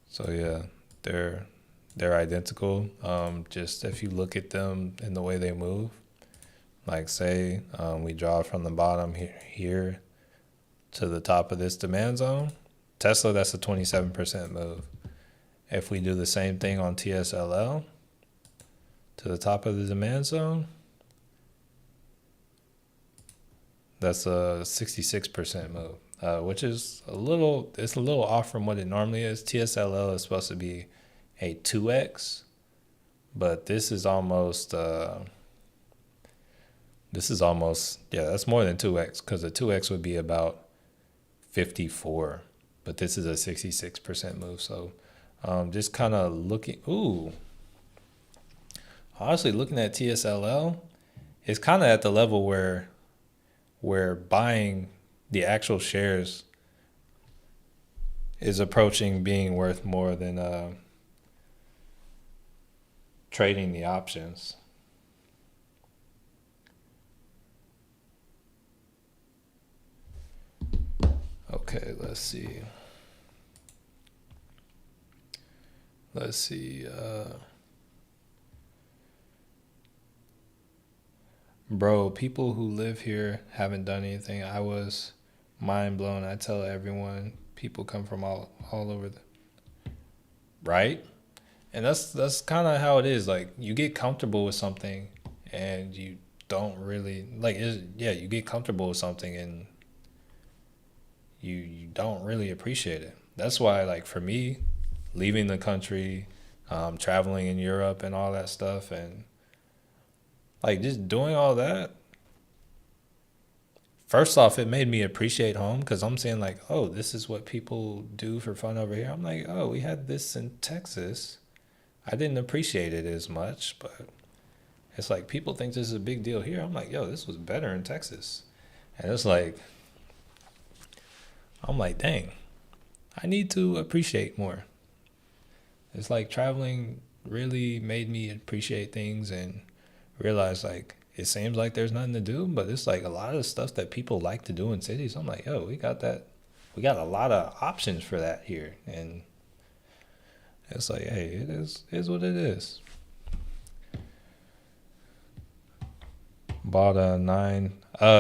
So yeah, they're identical. Just if you look at them in the way they move, like say we draw from the bottom here to the top of this demand zone. Tesla, that's a 27% move. If we do the same thing on TSLL to the top of the demand zone, that's a 66% move, which is it's a little off from what it normally is. TSLL is supposed to be a 2x, but this is almost yeah, that's more than 2x, because a 2x would be about 54, but this is a 66% move. So just kind of honestly looking at TSLL, it's kind of at the level where buying the actual shares is approaching being worth more than trading the options. Okay, let's see. Bro, people who live here haven't done anything. I was mind blown. I tell everyone, people come from all over right? And that's kind of how it is. Like you get comfortable with something and you don't really you get comfortable with something and you don't really appreciate it. That's why, like, for me, leaving the country, traveling in Europe and all that stuff, and like just doing all that. First off, it made me appreciate home because I'm seeing like, oh, this is what people do for fun over here. I'm like, oh, we had this in Texas. I didn't appreciate it as much, but it's like people think this is a big deal here. I'm like, yo, this was better in Texas. And it's like, I'm like, dang, I need to appreciate more. It's like traveling really made me appreciate things and realize like it seems like there's nothing to do, but it's like a lot of the stuff that people like to do in cities. I'm like, yo, we got that. We got a lot of options for that here. And it's like, hey, it is what it is. Bought a 9.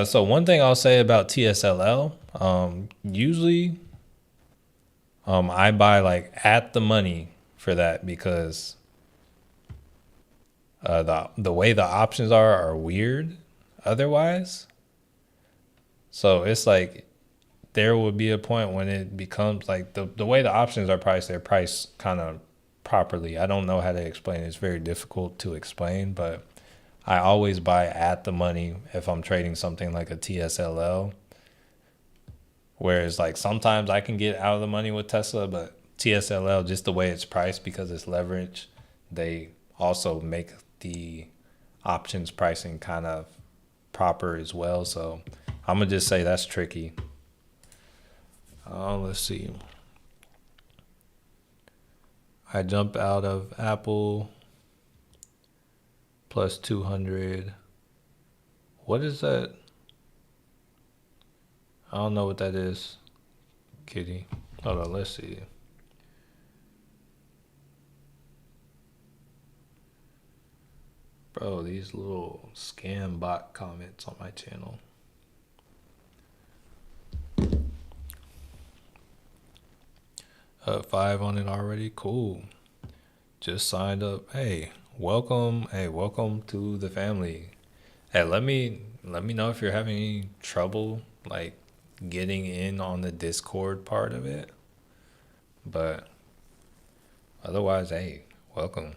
So one thing I'll say about TSLL, usually I buy like at the money for that because the way the options are weird otherwise. So it's like there would be a point when it becomes like the way the options are priced, they're priced kind of properly. I don't know how to explain it. It's very difficult to explain, but I always buy at the money if I'm trading something like a TSLL. Whereas like sometimes I can get out of the money with Tesla, but TSLL, just the way it's priced because it's leverage, they also make the options pricing kind of proper as well. So I'm gonna just say that's tricky. Let's see. I jump out of Apple plus 200. What is that? I don't know what that is, Kitty. Hold on, let's see. Bro, these little scam bot comments on my channel. 5 on it already. Cool. Just signed up. Hey, welcome. Hey, welcome to the family. Hey, let me know if you're having any trouble like getting in on the Discord part of it. But otherwise, hey, welcome.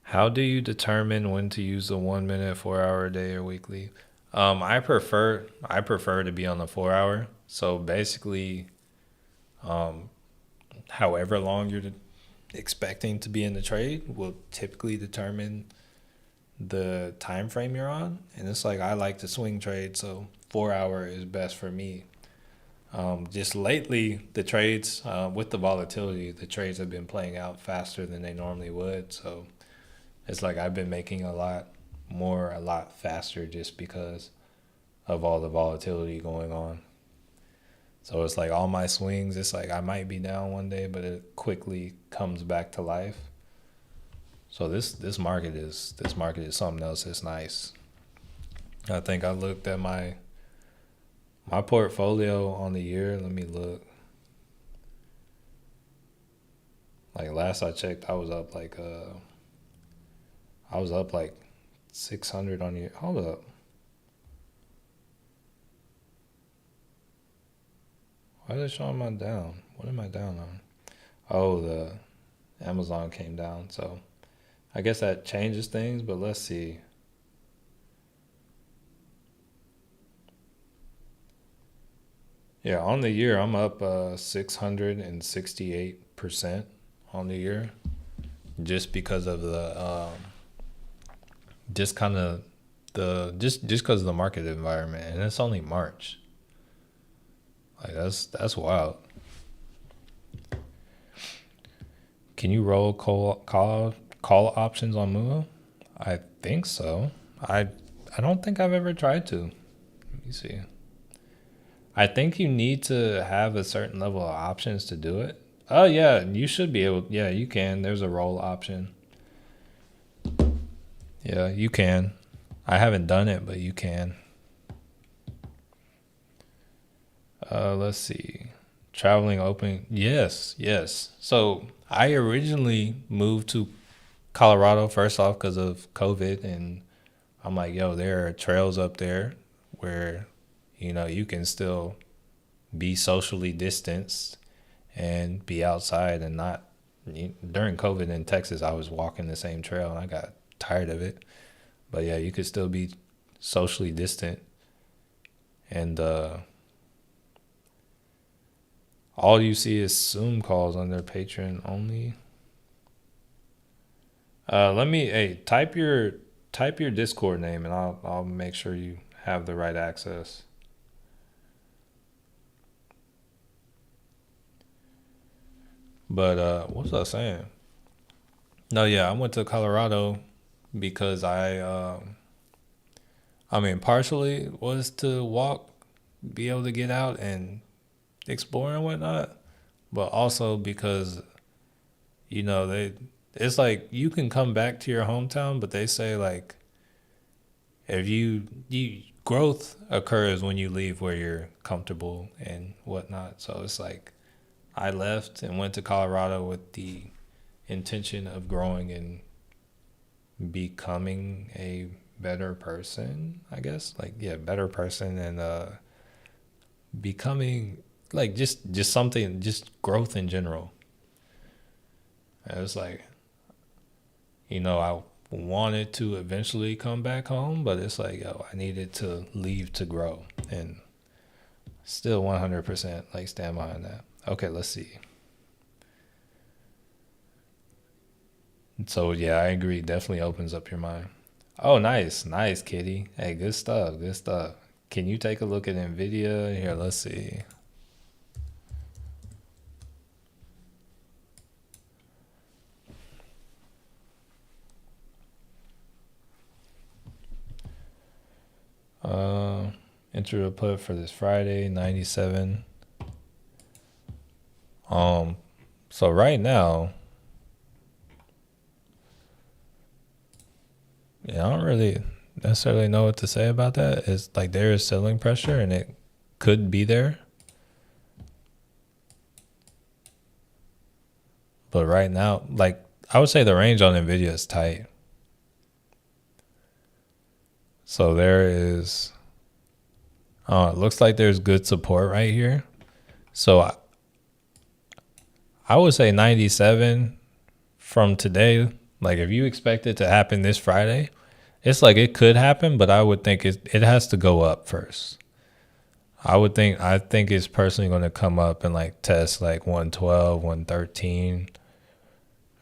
How do you determine when to use the 1 minute, 4 hour a day or weekly? I prefer to be on the 4 hour. So basically, however long you're expecting to be in the trade will typically determine the time frame you're on. And it's like I like to swing trade, so 4 hour is best for me. Just lately, the trades with the volatility, the trades have been playing out faster than they normally would. So it's like I've been making a lot faster just because of all the volatility going on. So it's like all my swings, it's like I might be down one day, but it quickly comes back to life. So this market is something else. It's nice. I think I looked at my portfolio on the year. Let me look. Like last I checked, I was up like 600 on the. Hold up. Why is it showing my down? What am I down on? Oh, the Amazon came down. So I guess that changes things, but let's see. Yeah, on the year, I'm up 668% on the year just because of the just kind of just because of the market environment, and it's only March. Like that's wild. Can you roll call options on Moomoo? I think so. I don't think I've ever tried to. Let me see. I think you need to have a certain level of options to do it. Oh yeah, you should be able. Yeah, you can. There's a roll option. Yeah, you can. I haven't done it, but you can. Let's see. Traveling open. Yes, yes. So I originally moved to Colorado first off because of COVID, and I'm like, yo, there are trails up there where you can still be socially distanced and be outside and not During COVID in Texas, I was walking the same trail and I got tired of it. But yeah, you could still be socially distant, and all you see is Zoom calls on their Patreon only. Type your Discord name and I'll make sure you have the right access. But what was I saying? No, yeah, I went to Colorado because I mean, partially was to walk, be able to get out and explore and whatnot, but also because it's like you can come back to your hometown, but they say like if you growth occurs when you leave where you're comfortable and whatnot. So it's like I left and went to Colorado with the intention of growing and becoming a better person, I guess. Like, yeah, better person, and becoming like just something, just growth in general. And it's like, I wanted to eventually come back home, but it's like, yo, I needed to leave to grow, and still 100% like stand behind that. Okay, let's see. So yeah, I agree. Definitely opens up your mind. Oh, nice, nice, Kitty. Hey, good stuff, good stuff. Can you take a look at Nvidia? Here, let's see. Enter a put for this Friday, 97. So right now, yeah, I don't really necessarily know what to say about that. It's like there is selling pressure and it could be there. But right now, like I would say the range on Nvidia is tight. So there is, it looks like there's good support right here. So I would say 97 from today. Like if you expect it to happen this Friday, it's like it could happen, but I would think it has to go up first. I think it's personally going to come up and like test like 112, 113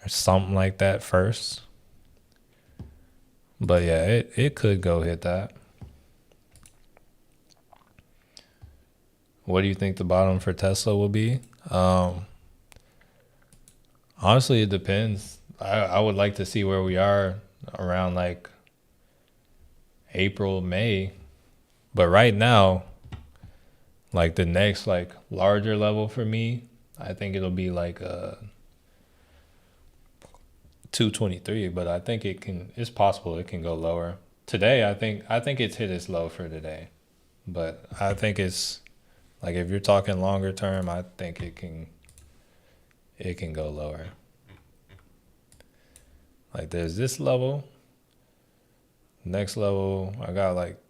or something like that first. But yeah, it could go hit that. What do you think the bottom for Tesla will be? Honestly, it depends. I would like to see where we are around like April, May. But right now, like the next like larger level for me, I think it'll be like 223, but I think it's possible it can go lower. Today, I think it's hit its low for today. But I think it's like if you're talking longer term, I think it can go lower. Like there's this level. Next level, I got like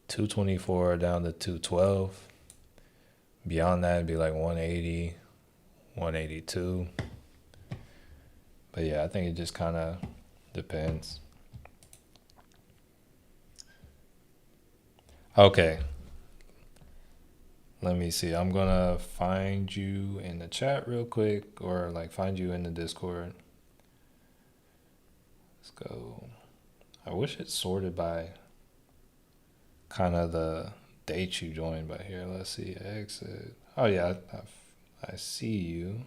224 down to 212. Beyond that, it'd be like 180, 182. But yeah, I think it just kind of depends. Okay. Let me see. I'm going to find you in the chat real quick, or like find you in the Discord. Let's go. I wish it's sorted by kind of the date you joined, but here, let's see. Exit. Oh, yeah, I see you.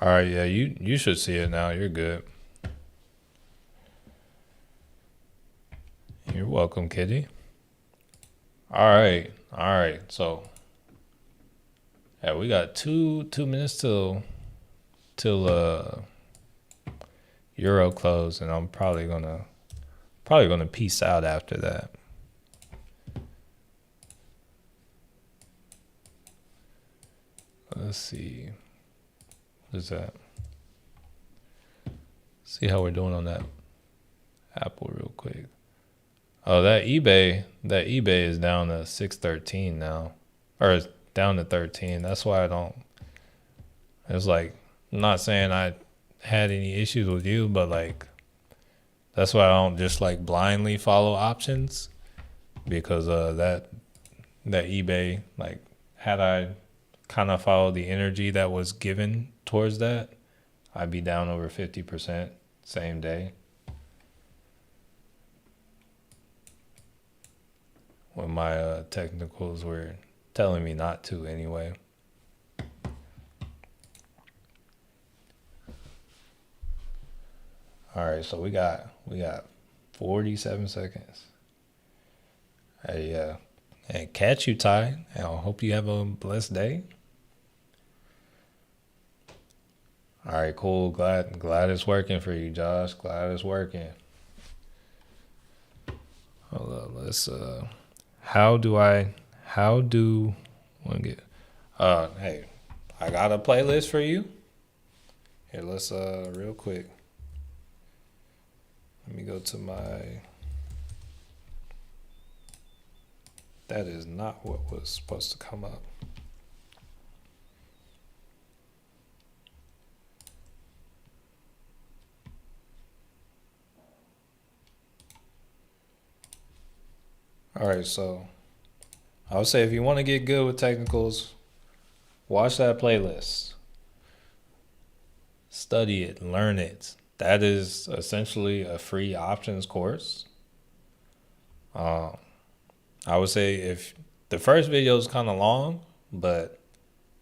All right, yeah, you should see it now. You're good. You're welcome, Kitty. All right. So, yeah, we got two minutes till Euro close, and I'm probably gonna peace out after that. Let's see. What is that? See how we're doing on that Apple real quick. Oh, that eBay is down to 613 now. Or it's down to 13. That's why I don't. It's like, I'm not saying I had any issues with you, but like, that's why I don't just like blindly follow options, because that eBay, like, had I kind of followed the energy that was given towards that, I'd be down over 50% same day. When my technicals were telling me not to anyway. All right, so we got 47 seconds. Hey, yeah. And catch you, Ty. And I hope you have a blessed day. All right, cool. Glad it's working for you, Josh. Glad it's working. Hold up, let's how do I get hey, I got a playlist for you. Here, let's real quick. Let me go to my. That is not what was supposed to come up. All right, so I would say if you want to get good with technicals, watch that playlist. Study it, learn it. That is essentially a free options course. I would say if the first video is kind of long, but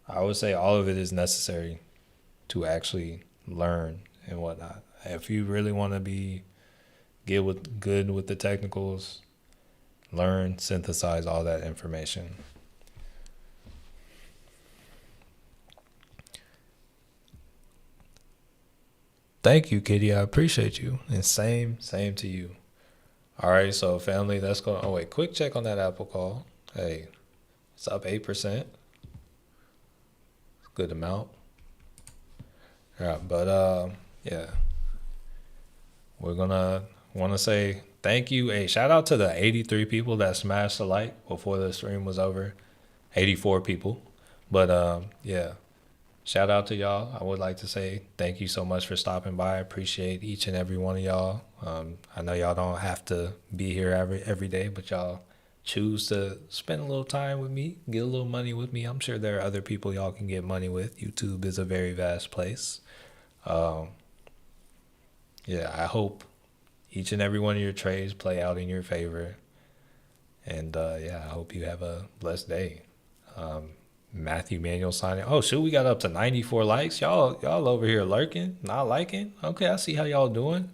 I would say all of it is necessary to actually learn and whatnot. If you really want to be good with the technicals, learn, synthesize all that information. Thank you, Kitty. I appreciate you. And same to you. All right, so family, that's going. Oh wait, quick check on that Apple call. Hey, it's up 8%. Good amount. Yeah, but yeah, we're gonna want to say thank you. Hey, shout out to the 83 people that smashed the like before the stream was over. 84 people, but yeah. Shout out to y'all. I would like to say thank you so much for stopping by. I appreciate each and every one of y'all. I know y'all don't have to be here every day, but y'all choose to spend a little time with me, get a little money with me. I'm sure there are other people y'all can get money with. YouTube is a very vast place. Yeah, I hope each and every one of your trades play out in your favor. And yeah, I hope you have a blessed day. Matthew Manuel signing. Oh shoot, we got up to 94 likes. Y'all over here lurking, not liking. Okay, I see how y'all doing.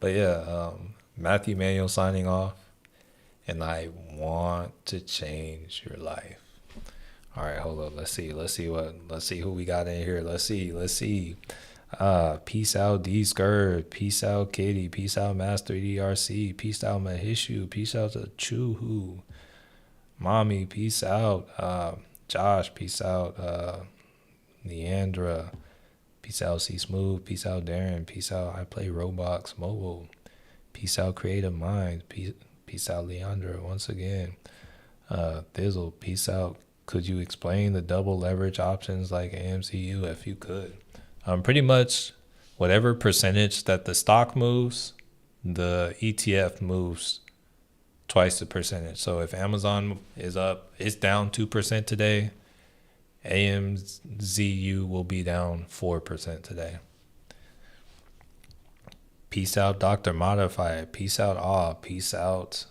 But yeah, Matthew Manuel signing off. And I want to change your life. All right, hold up. Let's see who we got in here. Let's see. Peace out D Skirt. Peace out Kitty. Peace out Master DRC. Peace out Mahishu. Peace out to Chuhu. Mommy, peace out. Josh, peace out. Leandra, peace out. C Smooth, peace out. Darren, peace out. I play Roblox Mobile. Peace out. Creative Minds. Peace out. Leandra, once again. Thizzle, peace out. Could you explain the double leverage options like AMCU if you could? Pretty much whatever percentage that the stock moves, the ETF moves twice the percentage. So if Amazon is up, it's down 2% today, AMZU will be down 4% today. Peace out, Dr. Modify. Peace out, Awe. Peace out,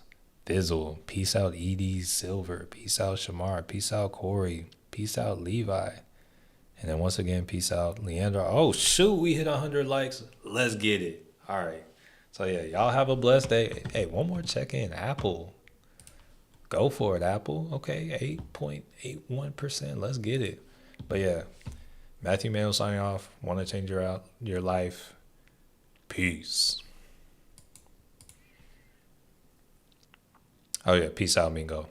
Thizzle. Peace out, ED Silver. Peace out, Shamar. Peace out, Corey. Peace out, Levi. And then once again, peace out, Leandra. Oh, shoot, we hit 100 likes. Let's get it. All right. So, yeah, y'all have a blessed day. Hey, one more check-in. Apple. Go for it, Apple. Okay, 8.81%. Let's get it. But, yeah, Matthew Mayo signing off. Want to change your life. Peace. Oh, yeah, peace out, Mingo.